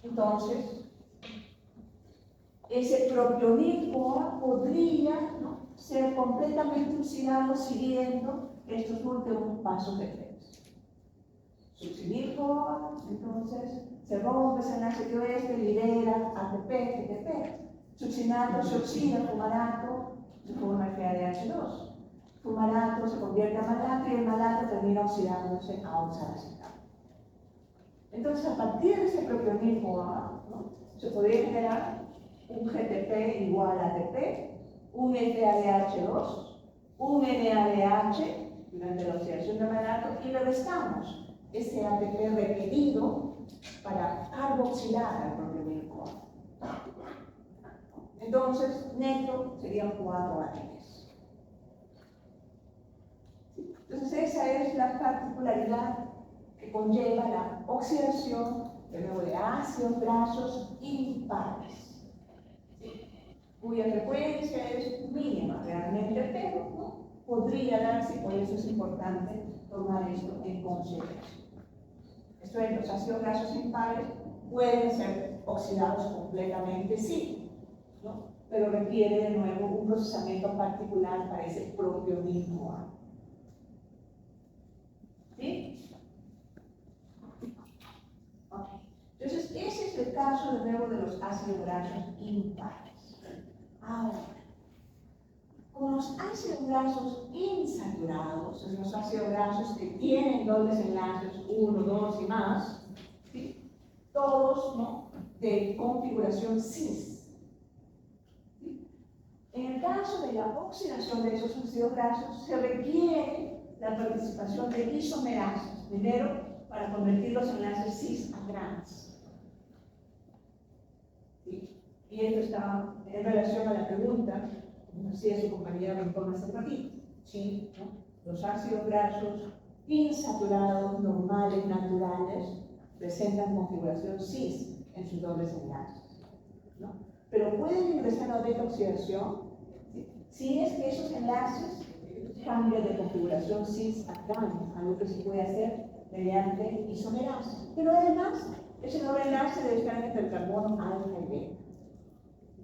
Entonces, ese propionil-CoA podría, ¿no?, ser completamente oxidado siguiendo estos últimos pasos de 3. Succinil-CoA, entonces, se rompe, se enlace que oeste, libera ATP, GTP. Succinato se oxida, fumarato, se forma el FADH2. Fumarato se convierte a malato y el malato termina oxidándose a oxalacetate. Entonces, a partir de ese propionil-CoA, ¿no?, se podría generar un GTP igual a ATP, un FADH2, un NADH durante la oxidación de malato, y le restamos ese ATP requerido para carboxilar al propionil-CoA. Entonces, neto serían 4 ATPs. Entonces, esa es la particularidad que conlleva la oxidación de nuevo de ácidos grasos impares, ¿sí?, cuya frecuencia es mínima realmente, pero ¿no?, podría darse, por eso es importante tomar esto en consideración. Esto es, los ácidos grasos impares pueden ser oxidados completamente, sí, ¿no?, pero requiere de nuevo un procesamiento particular para ese propionil-CoA. ¿Sí? Okay. Entonces, ese es el caso de nuevo de los ácidos grasos impares. Ahora, Con los ácidos grasos insaturados, es los ácidos grasos que tienen dobles enlaces, 1, 2 y más, ¿sí? Todos, ¿no?, de configuración cis. ¿Sí? En el caso de la oxidación de esos ácidos grasos, se requiere la participación de isomerasas, primero para convertir los enlaces cis a trans. ¿Sí? Y esto está en relación a la pregunta, como decía su compañera Rincón hace ratito, ¿sí? ¿No? Los ácidos grasos insaturados, normales, naturales, presentan configuración cis en sus dobles enlaces, ¿no? Pero pueden ingresar a la oxidación, ¿sí?, si es que esos enlaces cambian de configuración cis a trans, algo que se puede hacer mediante isomerasa. Pero además, ese doble enlace debe estar entre el carbono alfa y beta.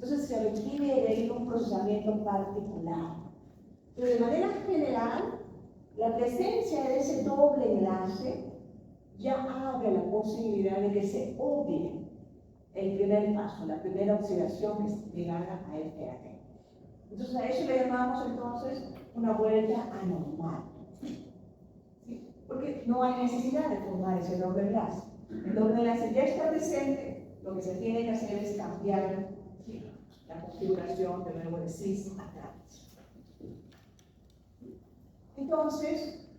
Entonces se requiere de ir un procesamiento particular. Pero de manera general, la presencia de ese doble enlace ya abre la posibilidad de que se obvie el primer paso, la primera oxidación que es ligada a FAD. Entonces a eso le llamamos entonces una vuelta anormal. ¿Sí? Porque no hay necesidad de formar ese doble enlace. El doble enlace ya está presente, lo que se tiene que hacer es cambiar, ¿sí?, la configuración de nuevo de cis a trans. Entonces,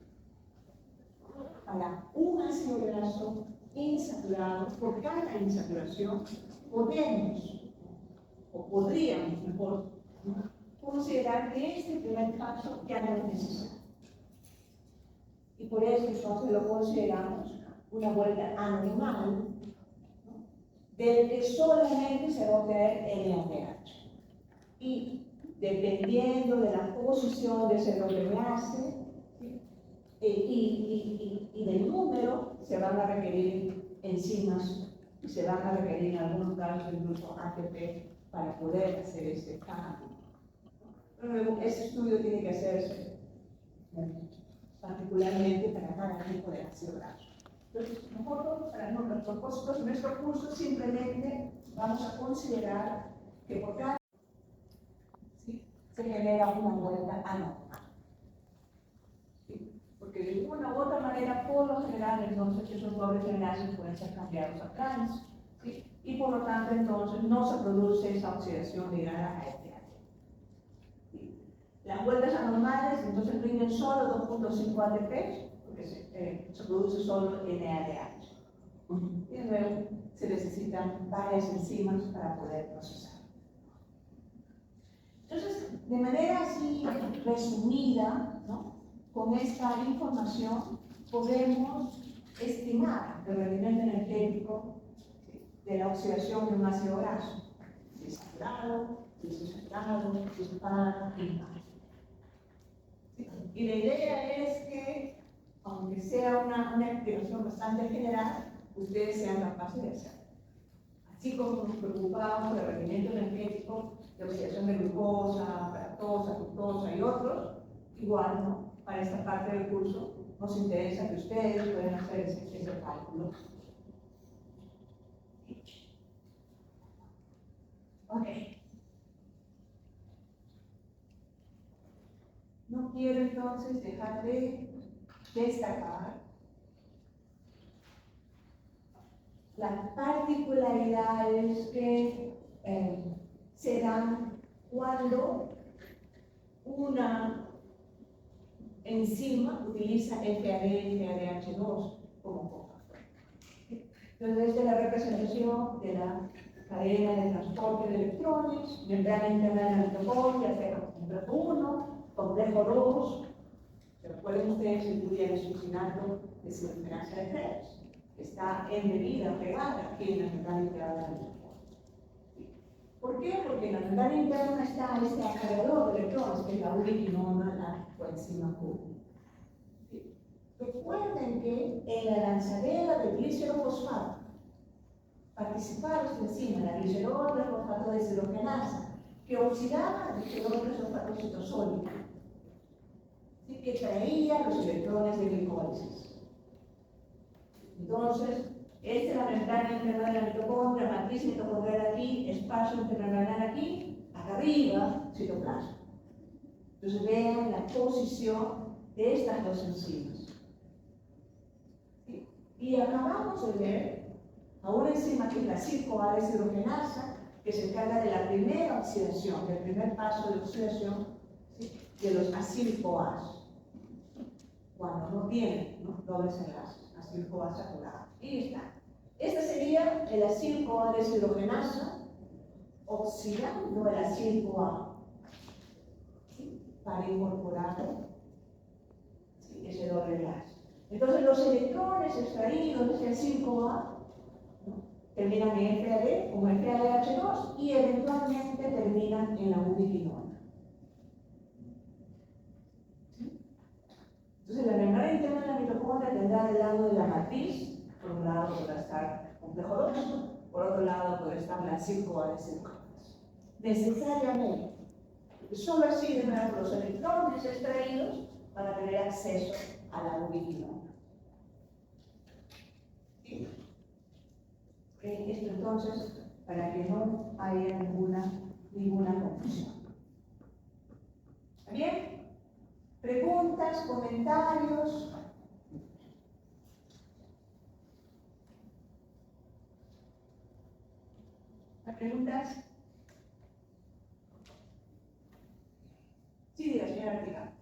para un ácido graso insaturado, por cada insaturación, podemos, o podríamos mejor, considerar que este primer paso ya no es necesario. Y por eso entonces lo consideramos una vuelta anormal, ¿no?, del que solamente se va a obtener NADH. Y dependiendo de la posición de ese doble enlace, ¿sí?, y del número, se van a requerir enzimas y se van a requerir en algunos casos incluso ATP para poder hacer este cambio. Luego, ese estudio tiene que hacerse particularmente para cada tipo de ácido graso. Entonces, nosotros, para nuestros propósitos de nuestro curso, simplemente vamos a considerar que por cada, ¿sí?, se genera una vuelta anormal. ¿Sí? Porque de una u otra manera, por lo general, entonces, esos dobles enlaces pueden ser cambiados a trans, ¿sí?, y por lo tanto, entonces, no se produce esa oxidación ligada a este ácido. Las vueltas anormales entonces rinden solo 2.5 ATP, porque se produce solo NADH. Y luego se necesitan varias enzimas para poder procesar. Entonces, de manera así resumida, ¿no?, con esta información podemos estimar el rendimiento energético de la oxidación de un ácido graso, si es saturado, si es insaturado, si es par, impar. Y la idea es que, aunque sea una explicación bastante general, ustedes sean capaces de hacerlo. Así como nos preocupamos por el rendimiento energético de oxidación de glucosa, lactosa, fructosa y otros, igual, ¿no?, para esta parte del curso nos interesa que ustedes puedan hacer ese cálculo. Ok. No quiero entonces dejar de destacar las particularidades que se dan cuando una enzima utiliza FADH2 como cofactor. Entonces, esta es la representación de la cadena de transporte de electrones, membrana interna de la mitocondria, complejo 1, complejo 2. Recuerden ustedes el plurianisocinato de siloesperanza de Krebs, que está embebida, pegada aquí en la membrana interna de la mitocondria. ¿Por qué? Porque en la membrana interna está este acarreador de electrones, que es la ubiquinona, la coenzima Q. Recuerden que en la lanzadera del glicerofosfato participaba esta enzima, la glicerol del fosfato deshidrogenasa, que oxidaba el glicerol del fosfato citosólico, ¿sí?, que traía los electrones de glicólisis. Entonces, esta es la membrana interna de la mitocondria, matriz mitocondrial aquí, espacio intermembranal aquí, acá arriba, citoplasma. Entonces vean la posición de estas dos enzimas. ¿Sí? Y acabamos de ver a una enzima que es la 5-A deshidrogenasa, que se encarga de la primera oxidación, del primer paso de oxidación, ¿sí?, de los acil-CoAs, cuando no tienen, ¿no?, dobles enlaces, acil-CoA saturado. Y está. Esta sería el acil-CoA deshidrogenasa oxidando el acil-CoA, ¿sí?, para incorporar, ¿sí?, ese doble enlace. Entonces los electrones extraídos de ese acil-CoA, ¿no?, terminan en FAD como FADH2 y eventualmente terminan en la ubiquinona. Entonces la membrana interna de la mitocondria tendrá del lado de la matriz, por un lado podrá estar complejo 2, por otro lado podrá estar la 5-A deshidrogenasa. Necesariamente. Solo así deben haber los electrones extraídos para tener acceso a la ubiquinona. ¿Sí? Esto entonces, para que no haya ninguna confusión. ¿Está bien? ¿Preguntas, comentarios? ¿Hay preguntas? Sí, diga, señora Artiga.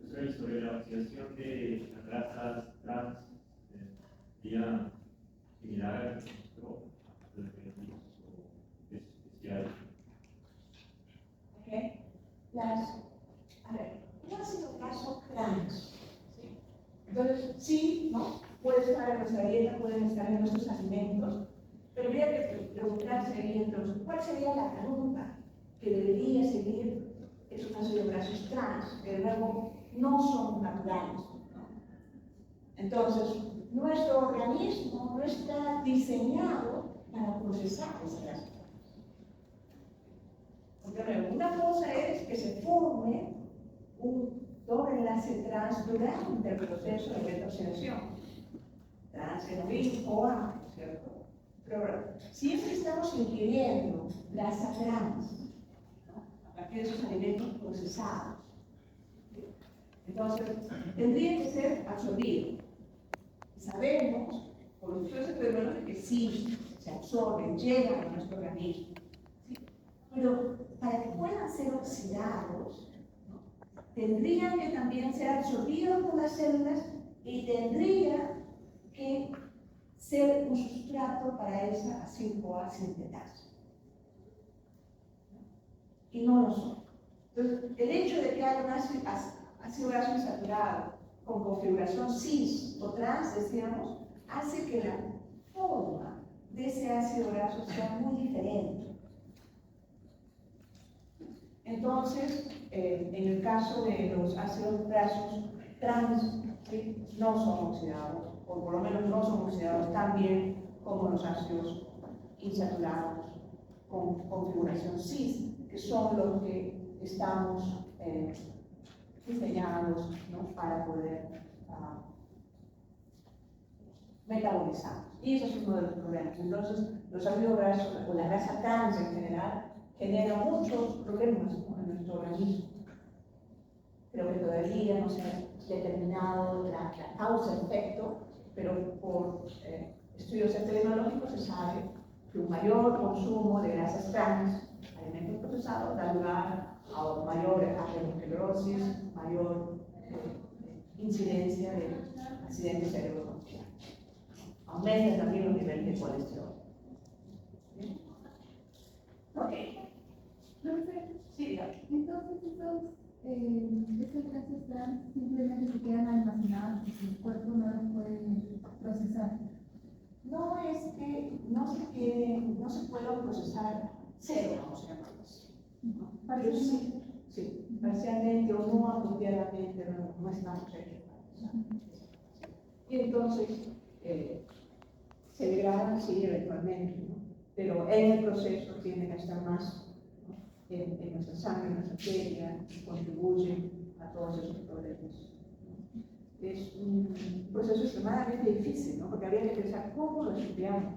Entonces, sobre la oxidación de las grasas trans, sería similar al registro de los mecanismos especiales. ¿Ok? A ver, ¿cuál ha sido el caso trans? ¿Sí? Entonces, sí, ¿no?, puede estar en nuestra dieta, pueden estar en nuestros alimentos, pero habría que preguntarse ahí entonces, ¿cuál sería la ruta que debería seguir esos ácidos grasos trans, que de nuevo no son naturales, ¿no? Entonces, nuestro organismo no está diseñado para procesar esas grasas. Porque una cosa es que se forme un doble enlace trans durante el proceso de retrocedación, transfenoil CoA, ¿cierto? Pero siempre estamos ingiriendo grasa trans, ¿no?, a partir de esos alimentos procesados. Entonces, tendría que ser absorbido. Sabemos, por los estudios epidemiológicos, que sí se absorben, llegan a nuestro organismo. ¿Sí? Pero para que puedan ser oxidados, ¿no?, tendrían que también ser absorbidos por las células y tendría que ser un sustrato para esa 5-A sintetasa. Y no lo son. Entonces, el hecho de que haya un ácido graso insaturado con configuración cis o trans, decíamos, hace que la forma de ese ácido graso sea muy diferente. Entonces, en el caso de los ácidos grasos trans, ¿sí?, no son oxidados, o por lo menos no son oxidados tan bien como los ácidos insaturados con configuración cis, que son los que estamos diseñados, ¿no?, para poder metabolizar. Y eso es uno de los problemas. Entonces, los ácidos grasos, o la grasa trans en general, genera muchos problemas, ¿no?, en nuestro organismo. Creo que todavía no se ha determinado la causa-efecto, pero por estudios epidemiológicos se sabe que un mayor consumo de grasas trans, alimentos procesados, da lugar a mayor aterosclerosis, mayor incidencia de accidentes cerebrovasculares. Aumenta también los niveles de colesterol. ¿Bien? Ok. Sí, dígame. Entonces, esas grasas trans simplemente se quedan almacenadas porque el cuerpo no las puede procesar. No es que no se pueda procesar cero, vamos a llamarlo así. Pero sí, sí, parcialmente o no apropiadamente no estamos hechos para procesar. Y entonces se degradan, sí, eventualmente, ¿no? Pero en el proceso tiene que estar más, ¿no?, en nuestra sangre, en nuestra arteria, contribuye a todos esos problemas. Es un proceso extremadamente difícil, ¿no?, porque habría que pensar cómo lo estudiamos,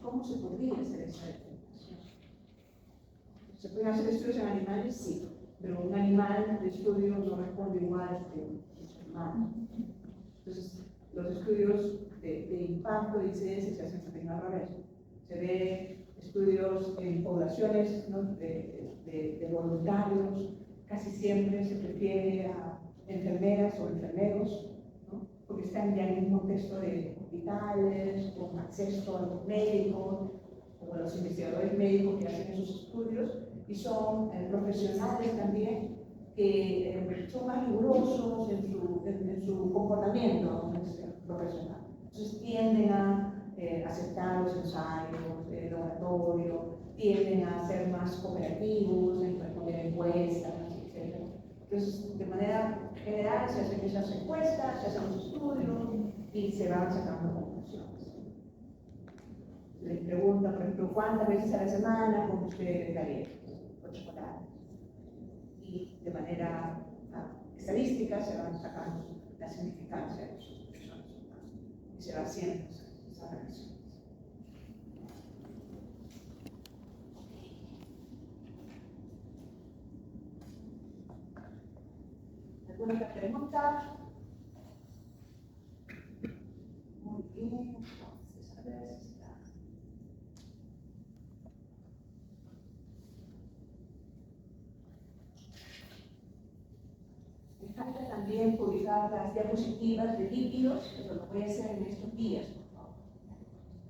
cómo se podría hacer esa determinación. ¿Se pueden hacer estudios en animales? Sí, pero un animal de estudio no responde igual que un ser humano. Entonces, los estudios de impacto y incidencia se hacen también al revés. Se ve estudios en poblaciones, ¿no?, de voluntarios, casi siempre se prefiere a enfermeras o enfermeros, ¿no?, porque están ya en un contexto de hospitales, con acceso a los médicos, o a los investigadores médicos que hacen esos estudios, y son profesionales también que son más rigurosos en su comportamiento profesional. Entonces tienden a aceptar los ensayos de laboratorio, tienden a ser más cooperativos, en responder encuestas, etc. Entonces, de manera general, se hacen esas encuestas, se hacen los estudios y se van sacando conclusiones. Les pregunta, por ejemplo, ¿cuántas veces a la semana come usted galletas o chocolates? Y de manera estadística se van sacando la significancia de esos resultados y se va haciendo esas relaciones. ¿Alguna otra pregunta? Muy bien, entonces, a ver si está. Me falta también publicar las diapositivas de lípidos, pero lo voy a hacer en estos días, por favor.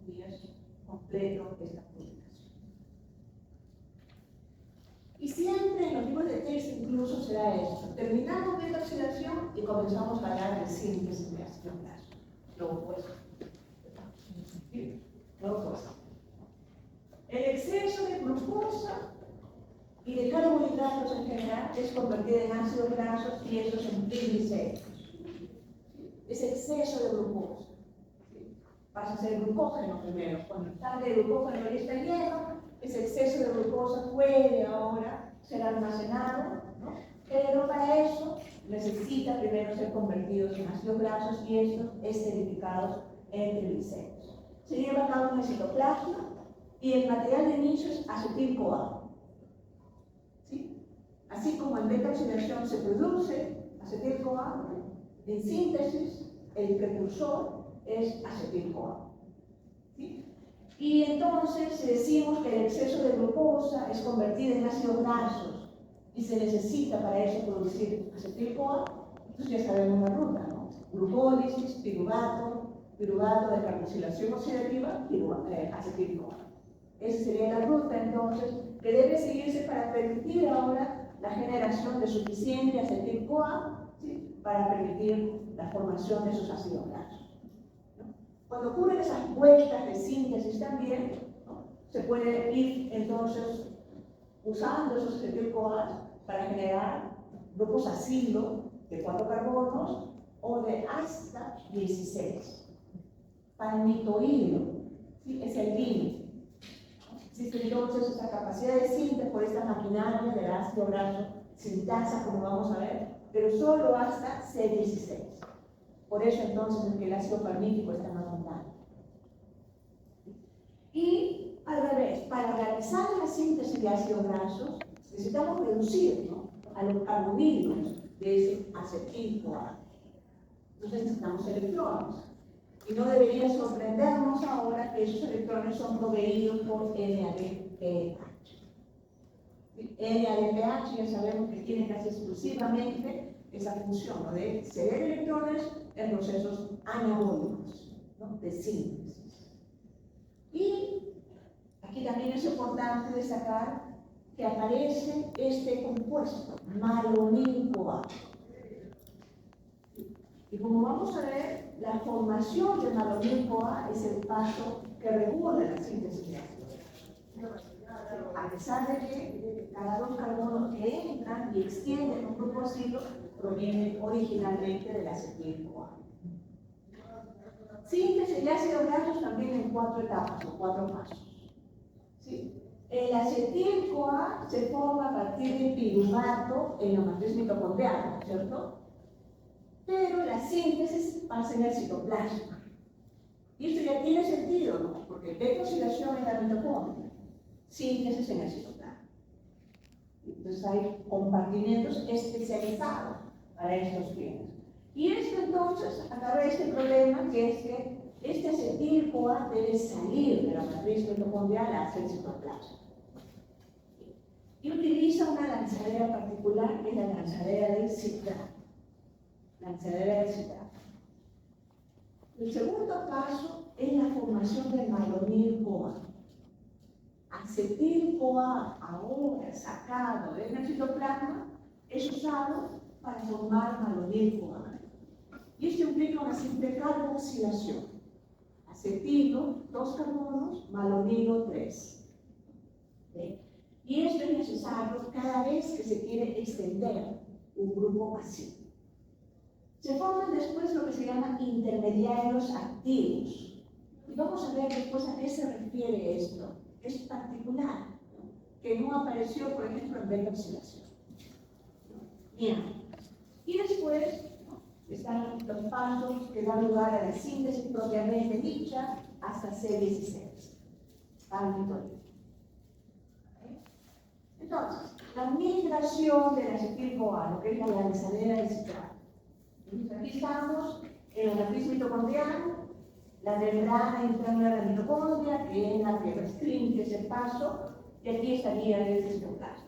Días completo esta publicación. Y siempre en los libros de texto incluso será esto. Terminamos de la oxidación y comenzamos a hablar de síntesis de ácido graso. Lo opuesto. Lo opuesto. El exceso de glucosa y de carbohidratos en general es convertido en ácidos grasos y esos en triglicéridos. Es exceso de glucosa. Pasa a ser glucógeno primero. Cuando está de glucógeno y está lleno, ese exceso de glucosa puede ahora ser almacenado, ¿no? Pero para eso necesita primero ser convertidos en ácidos grasos y estos esterificados en triglicéridos. Se lleva a cabo en el citoplasma y el material de inicio es acetil-CoA. ¿Sí? Así como en beta-oxidación se produce acetil-CoA, en síntesis el precursor es acetil-CoA. ¿Sí? Y entonces decimos que el exceso de glucosa es convertido en ácidos grasos y se necesita para eso producir acetil-CoA. Entonces ya sabemos la ruta, ¿no? Glucólisis, piruvato de carboxilación oxidativa, acetil-CoA. Esa sería la ruta entonces que debe seguirse para permitir ahora la generación de suficiente acetil-CoA, ¿sí?, para permitir la formación de esos ácidos grasos. Cuando ocurren esas vueltas de síntesis también, ¿no?, se puede ir entonces usando esos acetil-CoA para generar grupos acilo de 4 carbonos o de hasta 16. Palmitoilo, ¿sí?, es el límite. Existe entonces esa capacidad de síntesis por esta maquinaria del ácido graso sintasa, como vamos a ver, pero solo hasta C16. Por eso entonces es que el ácido palmítico está más abundante. Y al revés, para realizar la síntesis de ácidos grasos, necesitamos reducir, ¿no?, a los carbohidratos de ese acetil-CoA. Entonces necesitamos electrones. Y no debería sorprendernos ahora que esos electrones son proveídos por NADPH. NADPH ya sabemos que tiene casi exclusivamente esa función, ¿no?, de ceder electrones en procesos anabólicos, ¿no?, de síntesis. Y aquí también es importante destacar que aparece este compuesto, malonil-CoA. Y como vamos a ver, la formación de malonil-CoA es el paso que regula la síntesis de ácido. A pesar de que cada 2 carbonos que entran y extienden un grupo acilo provienen originalmente del acetil-CoA. Síntesis de ácidos grasos también en 4 etapas o 4 pasos. ¿Sí? El acetil-CoA se forma a partir del piruvato en la matriz mitocondrial, ¿cierto? Pero la síntesis pasa en el citoplasma. Y esto ya tiene sentido, ¿no?, porque beta-oxidación en la mitocondria, síntesis en el citoplasma. Entonces Entonces hay compartimientos especializados para estos fines. Y esto entonces acaba este problema, que es que este acetil-CoA debe salir de la matriz mitocondrial hacia el citoplasma. Y utiliza una lanzadera particular, que es la lanzadera del citrato. Lanzadera del citrato. El segundo paso es la formación del malonil-CoA. Acetil-CoA, ahora sacado del citoplasma, es usado para formar malonil-CoA. Y esto implica una simple carboxilación. Acetilo, 2 carbonos, malonilo, 3. ¿Sí? Y esto es necesario cada vez que se quiere extender un grupo pasivo. Se forman después lo que se llama intermediarios activos. Y vamos a ver después a qué se refiere esto. Es particular, ¿no? Que no apareció, por ejemplo, en beta-oxidación. Bien. Y después, ¿no?, están los pasos que dan lugar a la síntesis propiamente dicha hasta C16. Entonces, la migración del acetil-CoA, lo que es la lanzadera del citrato. Aquí estamos en la matriz mitocondrial, la membrana interna de la mitocondria, que es la que restringe ese paso, y aquí estaría el citoplasma.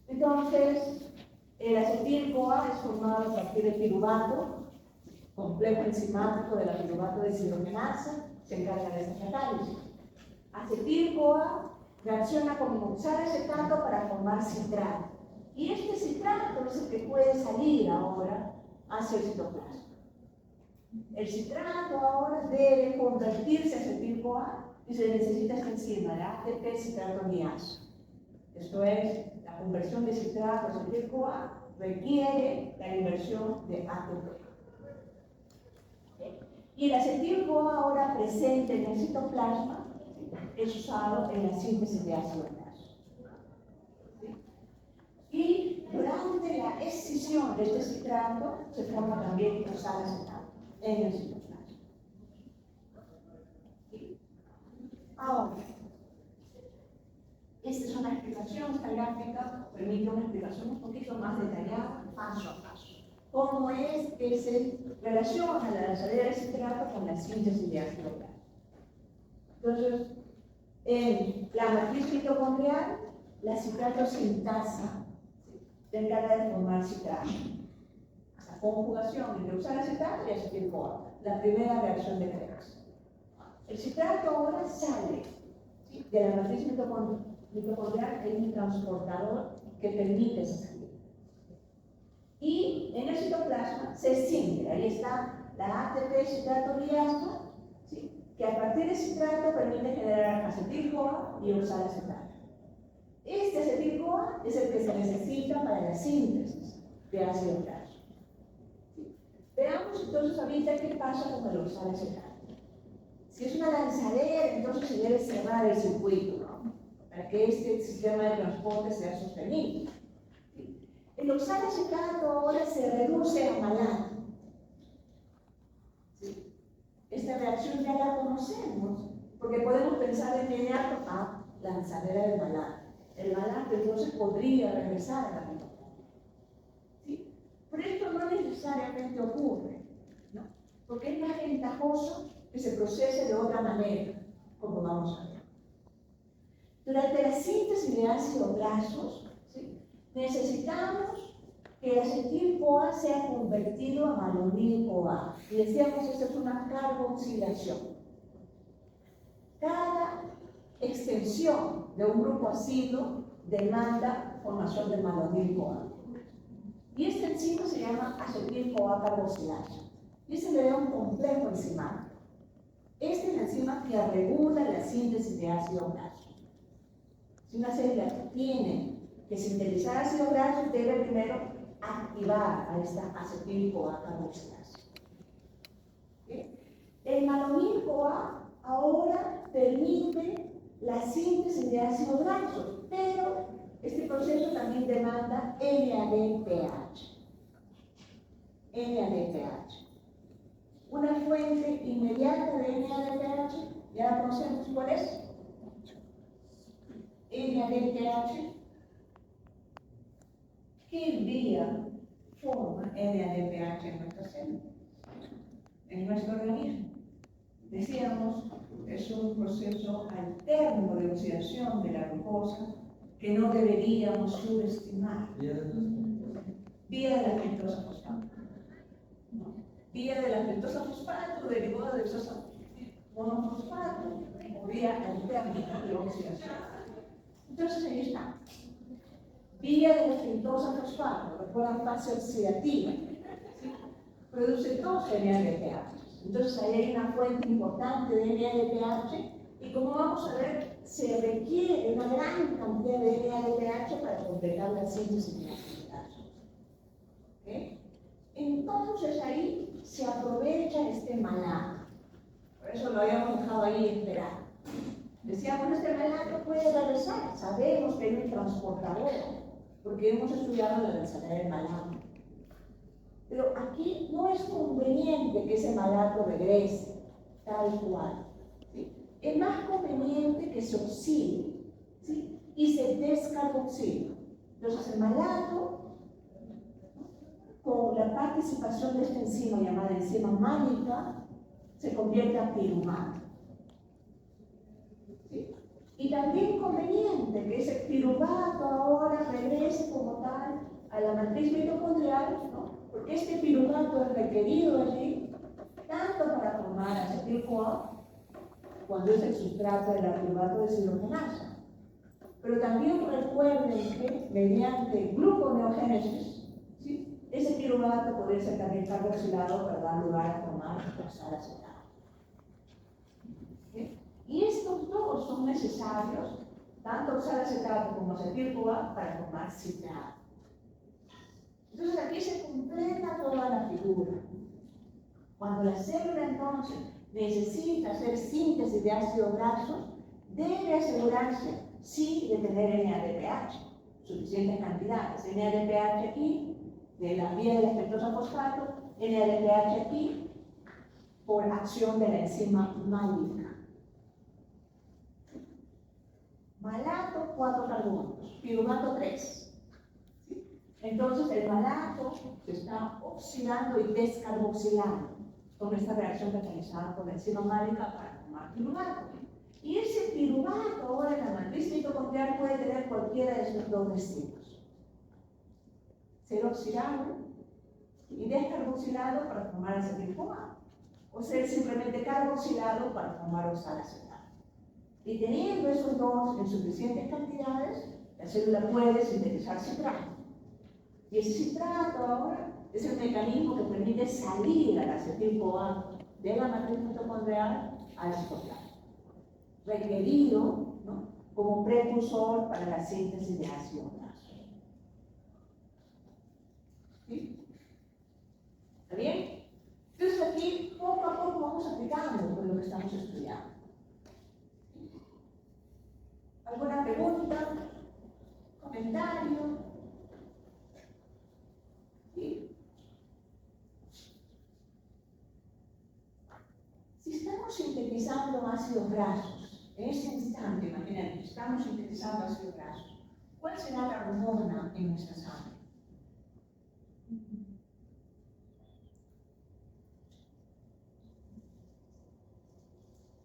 Entonces, el acetil-CoA es formado a partir del piruvato, complejo enzimático de la piruvato deshidrogenasa, se encarga de esta catálisis. Acetil-CoA reacciona con oxalacetato para formar citrato. Y este citrato es el que puede salir ahora hacia el citoplasma. El citrato ahora debe convertirse en acetil-CoA y se necesita esta enzima, la ATP citrato-niasa. Esto es, la conversión de citrato a acetil-CoA requiere la inversión de ATP. Y el acetil-CoA ahora presente en el citoplasma es usado en la síntesis de ácido graso. Y durante la escisión de este citrato se forma también oxalacetato en el citoplasma. Ahora, esta es una explicación, esta gráfica permite una explicación un poquito más detallada, paso a paso. Cómo es que se relaciona la lanzadera de citrato con la síntesis de ácido graso. Entonces, en la matriz mitocondrial, la citrato sintasa se encarga de formar citrato. La conjugación entre oxalacetato y acetil-CoA, la primera reacción de Krebs. El citrato ahora sale, ¿sí?, de la matriz mitocondrial, hay un transportador que permite esa salida. Y en el citoplasma se extingue, ahí está la ATP citrato-liasa, ¿sí?, que a partir del citrato permite generar acetil-CoA y oxalacetato. Este acetil-CoA es el que se necesita para la síntesis de ácido graso. ¿Sí? Veamos entonces ahorita qué pasa con el oxalacetato. Si es una lanzadera, entonces se debe cerrar el circuito, ¿no?, para que este sistema de transporte sea sostenible. ¿Sí? El oxalacetato ahora se reduce a malato. ¿Sí? Esta reacción ya la conocemos, porque podemos pensar de inmediato a lanzadera del malato. El malato entonces podría regresar a la mitocondria. ¿Sí? Pero esto no necesariamente ocurre, ¿no?, porque es más ventajoso que se procese de otra manera, como vamos a ver. Durante la síntesis de ácidos grasos, ¿sí?, necesitamos que el acetil-CoA sea convertido a malonil-CoA. Y decíamos, esta es una carboxilación. Cada extensión de un grupo ácido demanda formación de malonil-CoA. Y esta enzima se llama acetil-CoA carboxilasa. Y se le da un complejo enzimático. Esta es la enzima que regula la síntesis de ácido graso. Si una célula tiene que sintetizar ácido graso, debe primero activar a esta acetil-CoA carboxilasa. ¿Sí? El malonil-CoA ahora permite la síntesis de ácido graso, pero este proceso también demanda NADPH. NADPH. Una fuente inmediata de NADPH, ya la conocemos, ¿cuál es? NADPH ¿qué vía forma NADPH en nuestra célula, en nuestro organismo? Decíamos, es un proceso alterno de oxidación de la glucosa que no deberíamos subestimar. Vía de la fructosa fosfato. Vía de la fructosa fosfato derivada de sosa monofosfato o vía alterna de oxidación. Entonces ahí está. Vía de la fructosa fosfato, recuerdan fase oxidativa, ¿sí? Produce dos NADPH. Entonces ahí hay una fuente importante de NADPH y como vamos a ver, se requiere una gran cantidad de NADPH para completar la síntesis de ácidos. ¿Okay? Entonces ahí se aprovecha este malato. Por eso lo habíamos dejado ahí esperando. Decíamos, este malato puede regresar. Sabemos que hay un transportador, porque hemos estudiado la densidad del malato. Pero aquí no es conveniente que ese malato regrese tal cual. ¿Sí? Es más conveniente que se oxide, ¿sí? Y se descarboxile. Entonces el malato, con la participación de esta enzima llamada enzima málica, se convierte a piruvato. ¿Sí? Y también conveniente que ese piruvato ahora regrese como tal a la matriz mitocondrial, ¿no? Porque este piruvato es requerido allí tanto para formar acetil-CoA, cuando es el sustrato del piruvato deshidrogenasa. Pero también recuerden que mediante gluconeogénesis, ¿sí? Ese piruvato puede ser también carboxilado para dar lugar a formar oxalacetato. ¿Sí? Y estos dos son necesarios, tanto oxalacetato como acetil-CoA, para formar citrato. Entonces aquí se completa toda la figura. Cuando la célula entonces necesita hacer síntesis de ácidos grasos, debe asegurarse sí de tener NADPH, suficientes cantidades. NADPH aquí, de la vía de la fructosa fosfato, NADPH aquí, por acción de la enzima málica. Malato, 4 carbonos, piruvato 3. Entonces el malato se está oxidando y descarboxilando con esta reacción catalizada por la enzima málica para formar piruvato. Y ese piruvato ahora en la matriz mitocondrial puede tener cualquiera de esos dos destinos. Ser oxidado y descarboxilado para formar acetil-CoA, o ser simplemente carboxilado para formar oxalacetato. Y teniendo esos dos en suficientes cantidades, la célula puede sintetizar citrato. Y ese citrato ahora es el mecanismo que permite salir al acetil-CoA de la matriz mitocondrial al citoplasma, requerido, ¿no?, como precursor para la síntesis de ácidos grasos. ¿Sí? ¿Está bien? Entonces aquí poco a poco vamos aplicando con lo que estamos estudiando. ¿Alguna pregunta? ¿Comentario? ¿Sí? Si estamos sintetizando ácidos grasos, en ese instante, imagínate, estamos sintetizando ácidos grasos, ¿cuál será la hormona en nuestra sangre?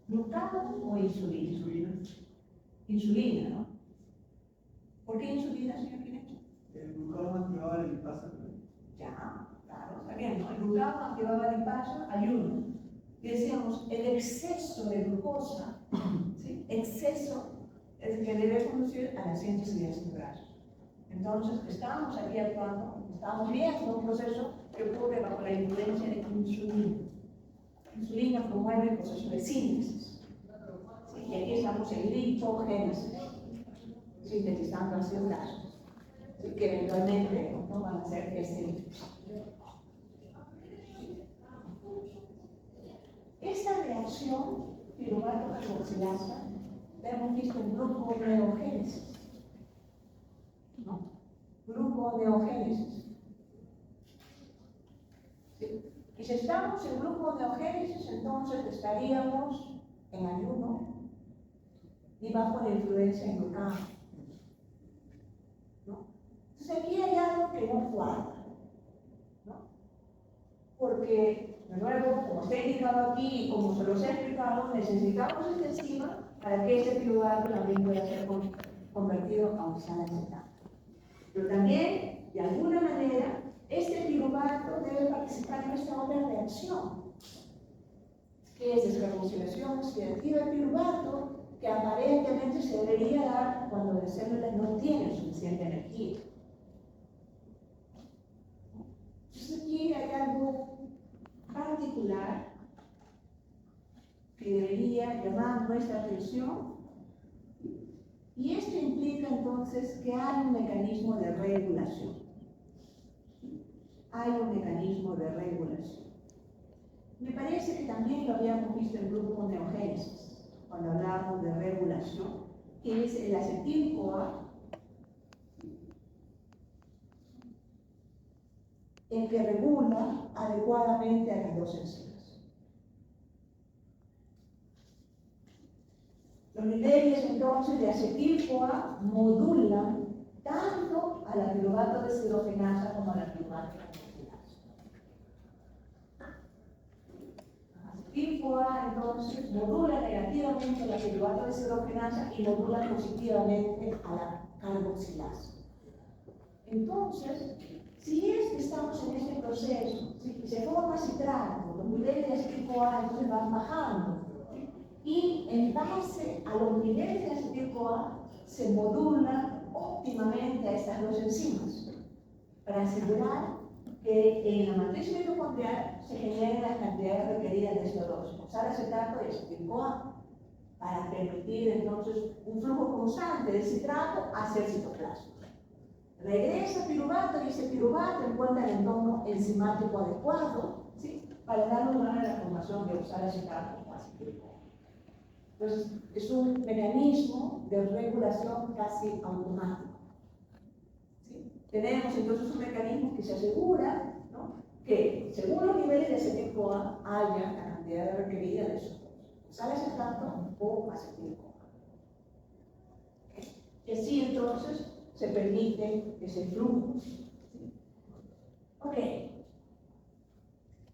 ¿Glucagón o insulina? Insulina, ¿no? ¿Por qué insulina, señor Quinecho? El glucagón activaba la lipasa. Ya, claro, está bien, ¿no? El glucagón activaba la lipasa, ayuno. Y decíamos, el exceso de glucosa, ¿sí?, exceso es el que debe conducir a la síntesis de ácidos grasos. Entonces, estamos aquí actuando, estamos viendo un proceso que ocurre bajo la influencia de insulina. Insulina promueve el proceso de síntesis. ¿Sí? Y aquí estamos en lipogénesis, sintetizando ácidos grasos, ¿sí?, que eventualmente no van a ser Esta reacción piruvato-carboxilasa la hemos visto en gluconeogénesis, ¿no? Gluconeogénesis. ¿Sí? Y si estamos en gluconeogénesis, entonces estaríamos en ayuno y bajo la influencia en glucagón, ¿no? Entonces aquí hay algo que no cuadra, ¿no? Porque, de nuevo, como está indicado aquí y como se los he explicado, necesitamos esta enzima para que ese piruvato también pueda ser convertido a oxalacetato. Pero también, de alguna manera, este piruvato debe participar en esta otra reacción, que es descarboxilación oxidativa del piruvato, que aparentemente se debería dar cuando las células no tienen suficiente energía. Entonces aquí hay algo particular que debería llamar nuestra atención, y esto implica entonces que hay un mecanismo de regulación. Hay un mecanismo de regulación. Me parece que también lo habíamos visto en el grupo neogénesis, cuando hablábamos de regulación, que es el acetil-CoA, el que regula adecuadamente a las dos enzimas. Los niveles entonces de acetil-CoA modulan tanto a la piruvato deshidrogenasa como a la piruvato carboxilasa. Acetil-CoA entonces modula negativamente a la piruvato deshidrogenasa y modula positivamente a la carboxilasa. Entonces, si es que estamos en este proceso, si se forma citrato, los niveles de acetil-CoA entonces van bajando, y en base a los niveles de acetil-CoA se modulan óptimamente a estas dos enzimas para asegurar que en la matriz mitocondrial se generen las cantidades requeridas de CO2, oxalacetato y acetil-CoA, para permitir entonces un flujo constante de citrato hacia el citoplasma. Regresa piruvato y ese piruvato encuentra el entorno enzimático adecuado, ¿sí?, para dar lugar a la formación de oxalacetato o acetil-CoA. Entonces, es un mecanismo de regulación casi automático. ¿Sí? Tenemos entonces un mecanismo que se asegura, ¿no?, que según los niveles de acetil-CoA haya la cantidad requerida de esos dos, oxalacetato o acetil-CoA. Y así entonces se permite ese flujo. ¿Sí? Ok.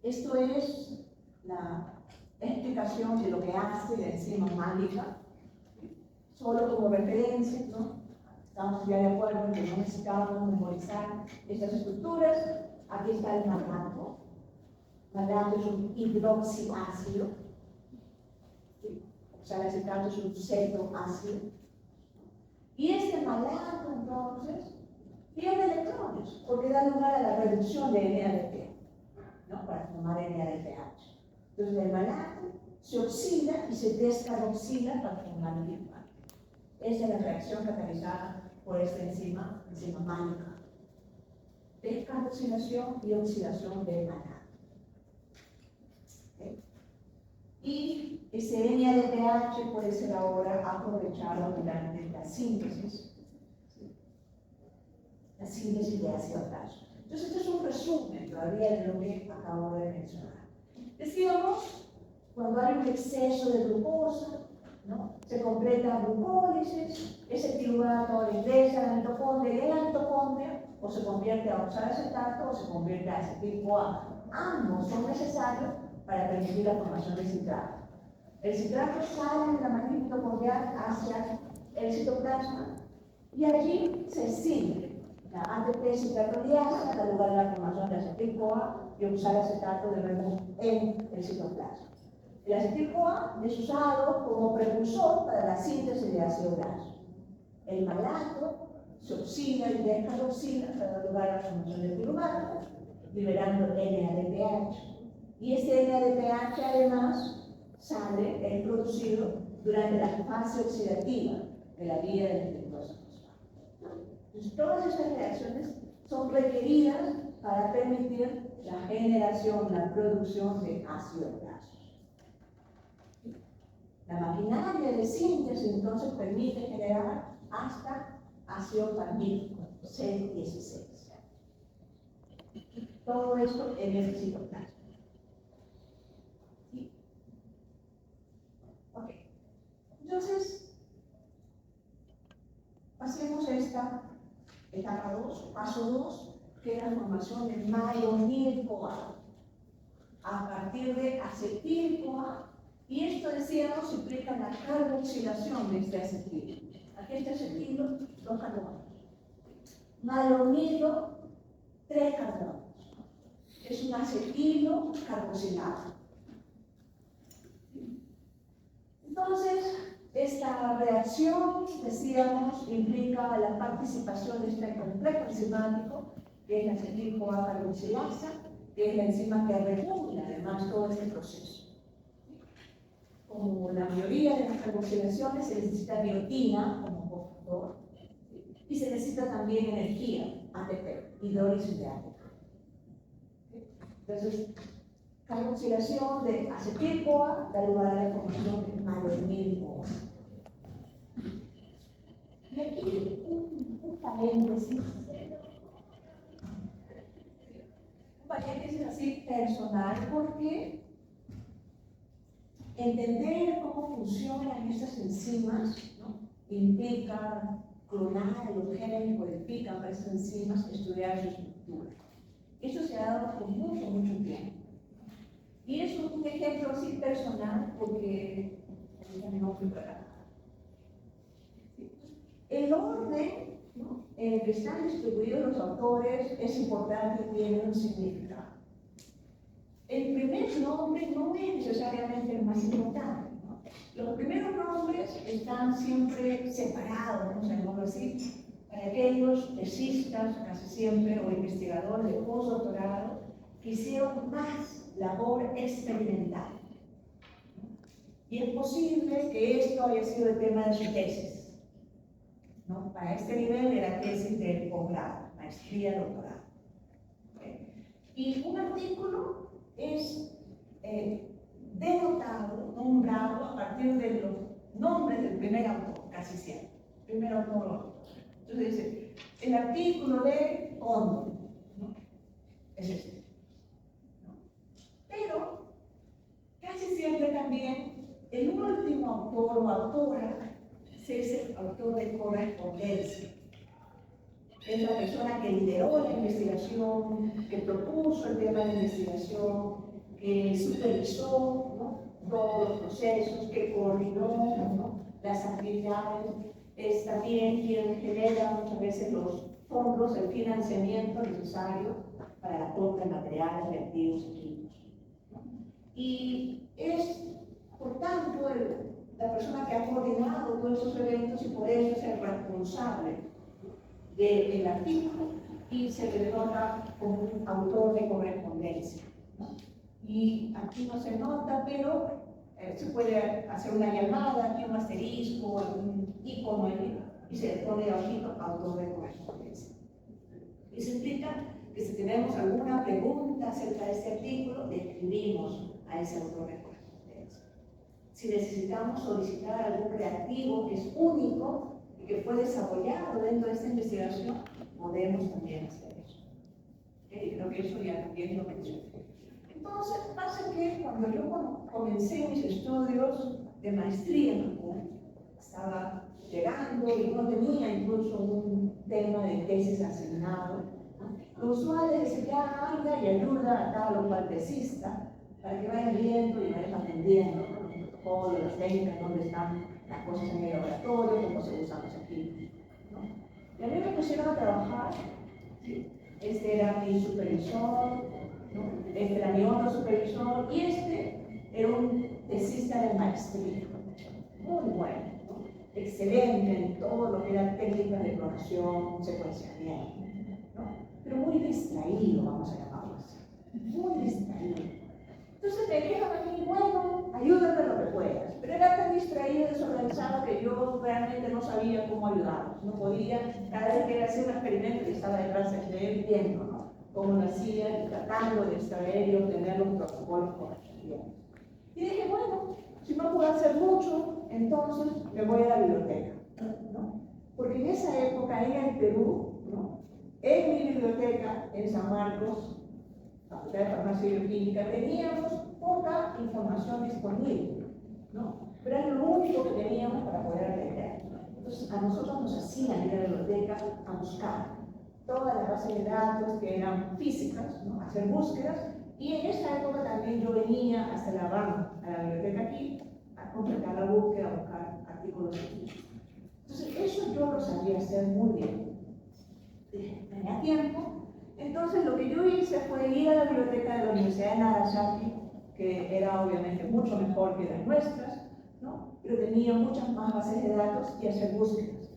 Esto es la explicación de lo que hace la enzima mágica, solo como referencia, ¿no? Estamos ya de acuerdo en que no necesitamos memorizar estas estructuras. Aquí está el malato. Malato es un hidroxiácido. ¿Sí? Oxalacetato es un cetoácido. Y este malato, entonces, pierde electrones, porque da lugar a la reducción de NADP, ¿no?, para formar NADPH. Entonces el malato se oxida y se descarboxila para formar el piruvato. Esa es la reacción catalizada por esta enzima mágica. Descarboxilación y oxidación del malato. ¿Okay? Y ese NADPH puede ser ahora aprovechado durante la síntesis de ácido graso. Entonces, este es un resumen todavía de lo que acabo de mencionar. Decíamos, cuando hay un exceso de glucosa, ¿no?, se completa glucólisis, ese piruvato ingresa a la mitocondria y en la mitocondria o se convierte a oxalacetato o se convierte a acetil-CoA. Ambos son necesarios para permitir la formación de citrato. El citrato sale de la matriz mitocondrial hacia el citoplasma y allí se sigue la ATP citratoliasa, da lugar a la formación de acetil-CoA y oxalacetato de nuevo en el citoplasma. El acetil-CoA es usado como precursor para la síntesis de ácido graso. El malato se oxida y descarboxila para dar lugar a la formación del piruvato, liberando NADPH. Y este NADPH además es producido durante la fase oxidativa de la vía de la glucosa fosfato. Entonces, todas estas reacciones son requeridas para permitir la generación, la producción de ácidos grasos. La maquinaria de síntesis entonces permite generar hasta ácido palmítico, C16. Todo esto en el citoplasma. ¿Sí? Ok. Entonces, pasemos esta etapa resultados, paso 2, que es la formación de maionil-CoA, a partir de acetil-CoA, y esto decíamos implica la carboxilación de este acetil. Aquí este acetilo, 2 carbonos. Malonilo, 3 carbonos. Es un acetilo carboxilado. Entonces, esta reacción, decíamos, implica la participación de este complejo enzimático, que es la acetil-CoA carboxilasa, que es la enzima que regula además todo este proceso. Como la mayoría de las carboxilaciones, se necesita biotina como cofactor y se necesita también energía, ATP, hidrólisis de ATP. Entonces, carboxilación de acetil-CoA da lugar a la formación de maionil-CoA. Y aquí un paréntesis. Un paréntesis así personal, porque entender cómo funcionan estas enzimas, ¿no?, implica clonar los genes que codifican para esas enzimas, estudiar su estructura. Esto se ha dado por mucho, mucho tiempo. Y es un ejemplo así personal porque no fui preparada. El orden, ¿no?, en el que están distribuidos los autores es importante y tiene un significado. El primer nombre no es necesariamente el más importante, ¿no? Los primeros nombres están siempre separados, vamos a llamarlo así, para aquellos tesistas, casi siempre, o investigadores de postdoctorado, que hicieron más labor experimental. Y es posible que esto haya sido el tema de su tesis, ¿no? Para este nivel era tesis de posgrado, maestría, doctorado. Y un artículo es denotado, nombrado a partir de los nombres del primer autor, casi siempre. Primer autor. Entonces dice, el artículo de Kondo, ¿no?, es este. ¿No? Pero casi siempre también el último autor o autora es el autor de correspondencia. Es la persona que lideró la investigación, que propuso el tema de la investigación, que supervisó, ¿no?, todos los procesos, que coordinó, ¿no?, las actividades. Es también quien genera muchas veces los fondos, el financiamiento necesario para la compra de materiales, reactivos, equipos. Y es, por tanto, la persona que ha coordinado todos esos eventos y por eso es el responsable del artículo y se le denota como un autor de correspondencia. Y aquí no se nota, pero se puede hacer una llamada, aquí un asterisco, un icono ahí, y se le pone abajito autor de correspondencia. Eso implica que si tenemos alguna pregunta acerca de este artículo, le escribimos a ese autor de correspondencia. Si necesitamos solicitar algún reactivo que es único y que fue desarrollado dentro de esta investigación, podemos también hacer eso. Creo que eso ya también lo mencioné. Entonces, pasa que cuando yo comencé mis estudios de maestría, ¿no?, estaba llegando y no tenía incluso un tema de tesis asignado, ¿no? Lo usual es decir, ya anda y ayuda a tal o cual tesista para que vayan viendo y vayan aprendiendo, ¿no?, los protocolos, las técnicas, dónde están las cosas en el laboratorio, cómo se usan los equipos, ¿no? Y a mí me pusieron a trabajar, ¿sí? Este era mi supervisor, ¿no? Este era mi otro supervisor, y este era un tesista de maestría, muy bueno, ¿no?, excelente en todo lo que era técnicas de clonación, secuenciamiento, ¿no?, pero muy distraído, vamos a llamarlo así, muy distraído. Entonces me dijeron a mí, bueno, ayúdame lo que puedas, pero era tan distraído, desorganizado, que yo realmente no sabía cómo ayudarlo, no podía. Cada vez que él hacía un experimento, yo estaba detrás de él viendo, ¿no?, cómo lo hacía, tratando de extraer y obtener los protocolos correspondientes. Y dije, bueno, si no puedo hacer mucho, entonces me voy a la biblioteca, ¿no? Porque en esa época, en el Perú, ¿no?, en mi biblioteca, en San Marcos, Facultad de Farmacia y Bioquímica, teníamos poca información disponible, ¿no?, pero era lo único que teníamos para poder aprender. Entonces, a nosotros nos hacían ir a la biblioteca a buscar, todas las bases de datos que eran físicas, ¿no? Hacer búsquedas, y en esa época también yo venía hasta la BAM, a la biblioteca aquí, a completar la búsqueda, a buscar artículos científicos. Entonces, eso yo lo sabía hacer muy bien. Tenía tiempo. Entonces, lo que yo hice fue ir a la biblioteca de la Universidad de Nagasaki, que era obviamente mucho mejor que las nuestras, ¿no? Pero tenía muchas más bases de datos y hacer búsquedas.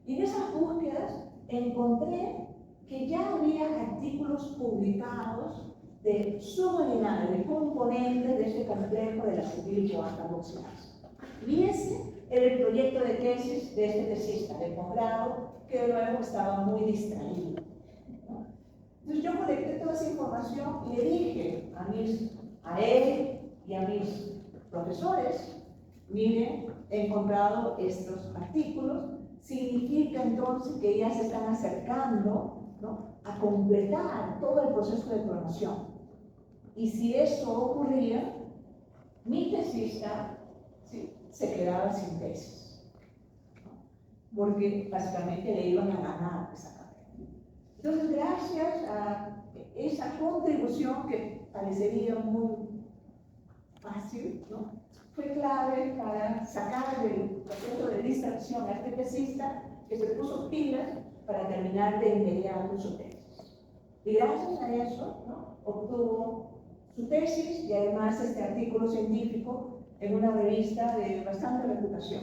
Y en esas búsquedas encontré que ya había artículos publicados de subunidades, de componentes de ese complejo de la acetil-CoA-carboxilasa. Y ese era el proyecto de tesis de este tesista de posgrado, que luego estaba muy distraído, ¿no? Entonces yo colecté toda esa información y le dije a él y a mis profesores: miren, he encontrado estos artículos, significa entonces que ya se están acercando, ¿no?, a completar todo el proceso de clonación. Y si eso ocurría, mi tesista, ¿sí?, se quedaba sin tesis, ¿no?, porque básicamente le iban a ganar esa carrera. Entonces, gracias a esa contribución que parecería muy fácil, ¿no?, fue clave para sacar del proceso de distracción a este tesista, que se puso pilas para terminar de inmediato su tesis. Y gracias a eso, ¿no?, obtuvo su tesis y además este artículo científico en una revista de bastante reputación,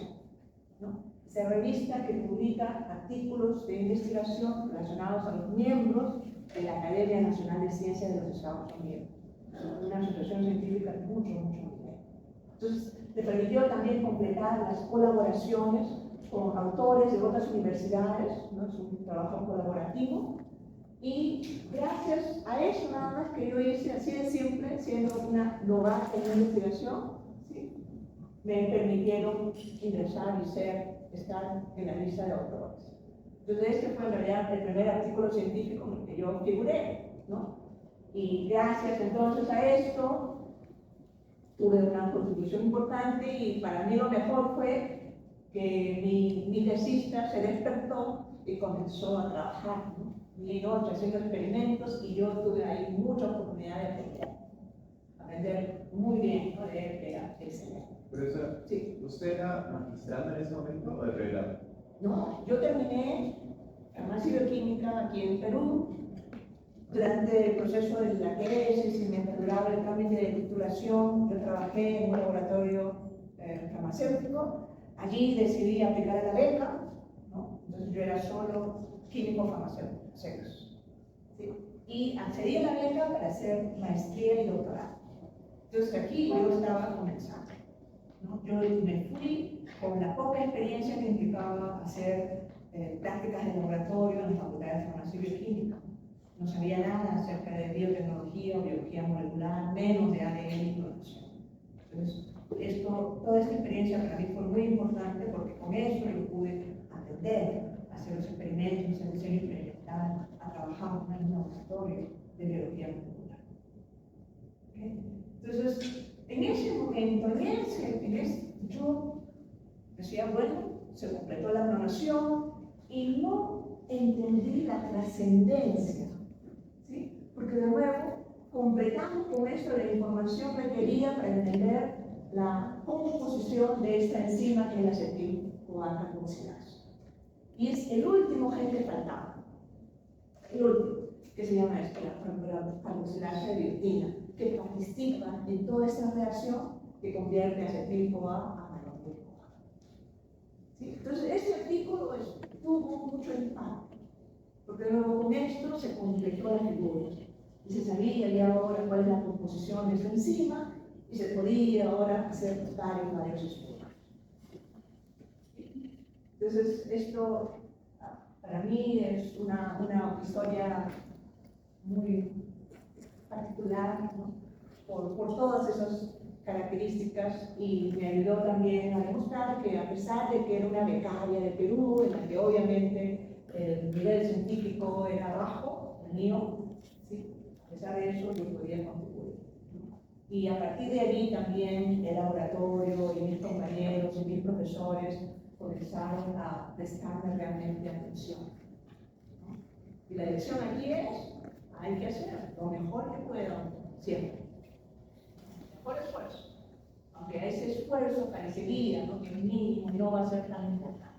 ¿no? Esa revista que publica artículos de investigación relacionados a los miembros de la Academia Nacional de Ciencias de los Estados Unidos, una asociación científica de mucho nivel. Entonces, le permitió también completar las colaboraciones con autores de otras universidades, ¿no? Es un trabajo colaborativo. Y gracias a eso nada más que yo hice, así de simple, siendo una novata en la investigación, ¿sí?, me permitieron ingresar y estar en la lista de autores. Entonces este fue en realidad el primer artículo científico en el que yo figuré, ¿no? Y gracias entonces a esto tuve una contribución importante, y para mí lo mejor fue que mi tesista se despertó y comenzó a trabajar, ¿no?, día y noche haciendo experimentos, y yo tuve ahí mucha oportunidad de aprender muy bien, ¿no?, de él, que era excelente. Profesora, Sí. ¿usted era magistrada en ese momento o de pregrado? No, yo terminé farmacia bioquímica aquí en Perú. Durante el proceso de la tesis y mientras duraba el trámite de titulación, yo trabajé en un laboratorio farmacéutico. Allí decidí aplicar a la beca, ¿no? Entonces yo era solo químico farmacéutico, secos, ¿sí? Y accedí a la beca para hacer maestría y doctorado. Entonces aquí yo estaba comenzando, ¿no? Yo me fui con la poca experiencia que implicaba hacer prácticas de laboratorio en la Facultad de Farmacia y Bioquímica. No sabía nada acerca de biotecnología o biología molecular, menos de ADN y clonación. Entonces, toda esta experiencia para mí fue muy importante, porque con eso yo pude aprender a hacer los experimentos, hacer diseño experimental, a trabajar en un laboratorio de biología molecular. ¿Okay? Entonces, en ese momento, yo decía, bueno, se completó la clonación y no entendí la trascendencia, ¿sí? Porque de nuevo, completamos con esto la información requerida para entender la composición de esta enzima, que es la acetil-CoA-carboxilasa. Y es el último gen que faltaba, el último, que se llama la carboxilasa de biotina, que participa en toda esta reacción que convierte acetil-CoA a malonil-CoA. ¿Sí? Entonces, este artículo tuvo mucho impacto, porque luego con esto se completó la figura y se sabía ya ahora cuál es la composición de esta enzima, y se podía ahora hacer varios estudios. Entonces, esto para mí es una historia muy particular, ¿no?, por todas esas características, y me ayudó también a demostrar que, a pesar de que era una becaria de Perú, en la que obviamente el nivel científico era bajo, el mío, ¿sí?, a pesar de eso yo podía contribuir, ¿no? Y a partir de allí también el laboratorio y mis compañeros y mis profesores comenzaron a prestarme realmente atención, ¿no? Y la lección aquí es, hay que hacer lo mejor que puedan, siempre. Mejor esfuerzo. Aunque a ese esfuerzo parecería, ¿no?, que es mínimo, no va a ser tan importante.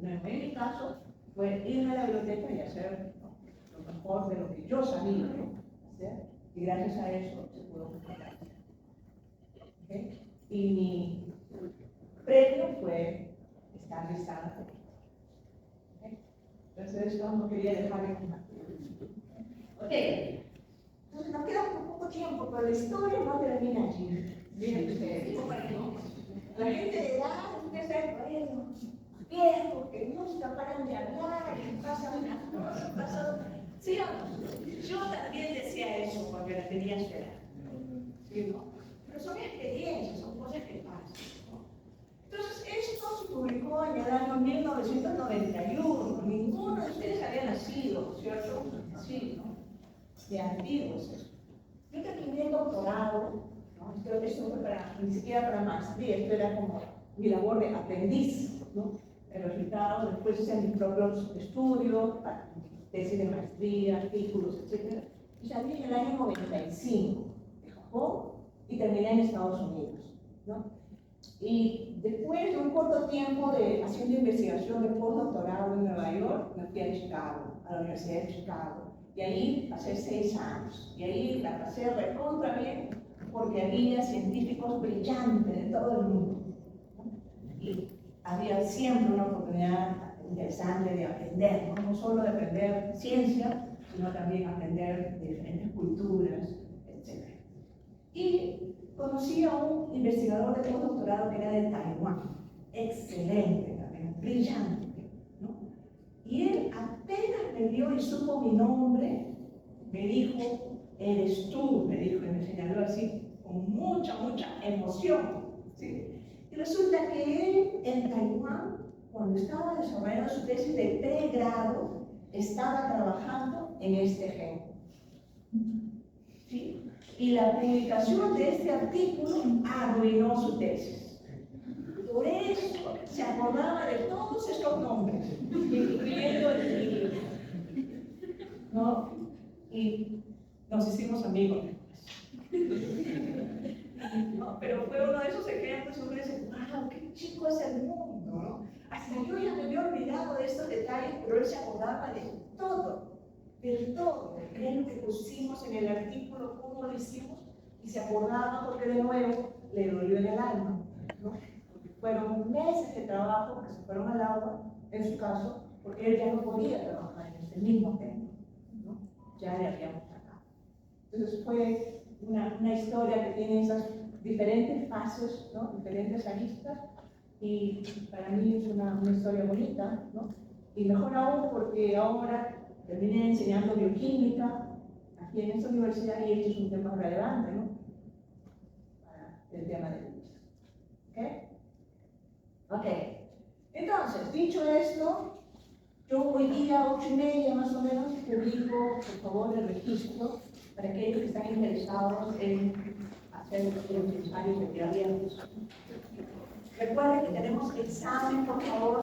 No, en mi caso, fue irme a la biblioteca y hacer, ¿no?, lo mejor de lo que yo sabía, ¿no?, hacer, y gracias a eso se pudo mejorar. ¿Okay? Y mi premio fue estar listada. ¿Okay? Entonces, esto no quería dejar de compartir. Ok, entonces nos queda un poco tiempo, pero la historia no termina allí. Miren ustedes, la gente de edad empieza a decir, bueno, viejos que nunca paran de hablar y pasan unas cosas, pasan. ¿Sí o no? Yo también decía eso cuando la tenía esperada. ¿Sí, no? Pero son experiencias, son cosas que pasan, ¿no? Entonces, esto se publicó en el año 1991. Ninguno de ustedes había nacido, ¿cierto? Sí, ¿no? De antiguos eso. Yo terminé el doctorado, ¿no? Esto fue ni siquiera para maestría, esto era como mi labor de aprendiz, ¿no? El resultado, después hice mis propios estudios, tesis de maestría, artículos, etc. Y salí en el año 95 de Japón y terminé en Estados Unidos, ¿no? Y después de un corto tiempo de haciendo investigación de postdoctorado en Nueva York, me fui a Chicago, a la Universidad de Chicago. Y ahí pasé 6 años. Y ahí la pasé recontra bien, porque había científicos brillantes de todo el mundo, ¿no? Y había siempre una oportunidad interesante de aprender, ¿no? No solo de aprender ciencia, sino también aprender de diferentes culturas, etc. Y conocí a un investigador de postdoctorado que era de Taiwán, excelente también, brillante, ¿no? Y él apenas me vio y supo mi nombre, me dijo, eres tú, me dijo, y me señaló así, con mucha emoción, ¿sí? Y resulta que él en Taiwán, cuando estaba desarrollando su tesis de pregrado, estaba trabajando en este gen, ¿sí? Y la publicación de este artículo arruinó su tesis. Por eso se acordaba de todos estos nombres, incluyendo el mío, ¿no? Y nos hicimos amigos después. ¿No? Pero fue uno de esos ejemplos, uno dice, wow, qué chico es el mundo, ¿no? Hasta yo ya me había olvidado de estos detalles, pero él se acordaba de todo, de qué es lo que pusimos en el artículo, cómo lo hicimos, y se acordaba porque de nuevo le dolió en el alma, ¿no? Porque fueron meses de trabajo que se fueron al agua, en su caso, porque él ya no podía trabajar en este mismo tema, ¿no? Ya le habíamos sacado. Entonces fue una historia que tiene esas diferentes fases, ¿no? Diferentes aristas, y para mí es una historia bonita, ¿no? Y mejor aún porque ahora terminé enseñando bioquímica aquí en esta universidad y este es un tema relevante, ¿no? Para el tema de vida. ¿Ok? Ok. Entonces, dicho esto, yo hoy día, 8:30 más o menos, publico, por favor, el registro para aquellos que están interesados en hacer los ensayos de día abiertos. Recuerden que tenemos examen, por favor.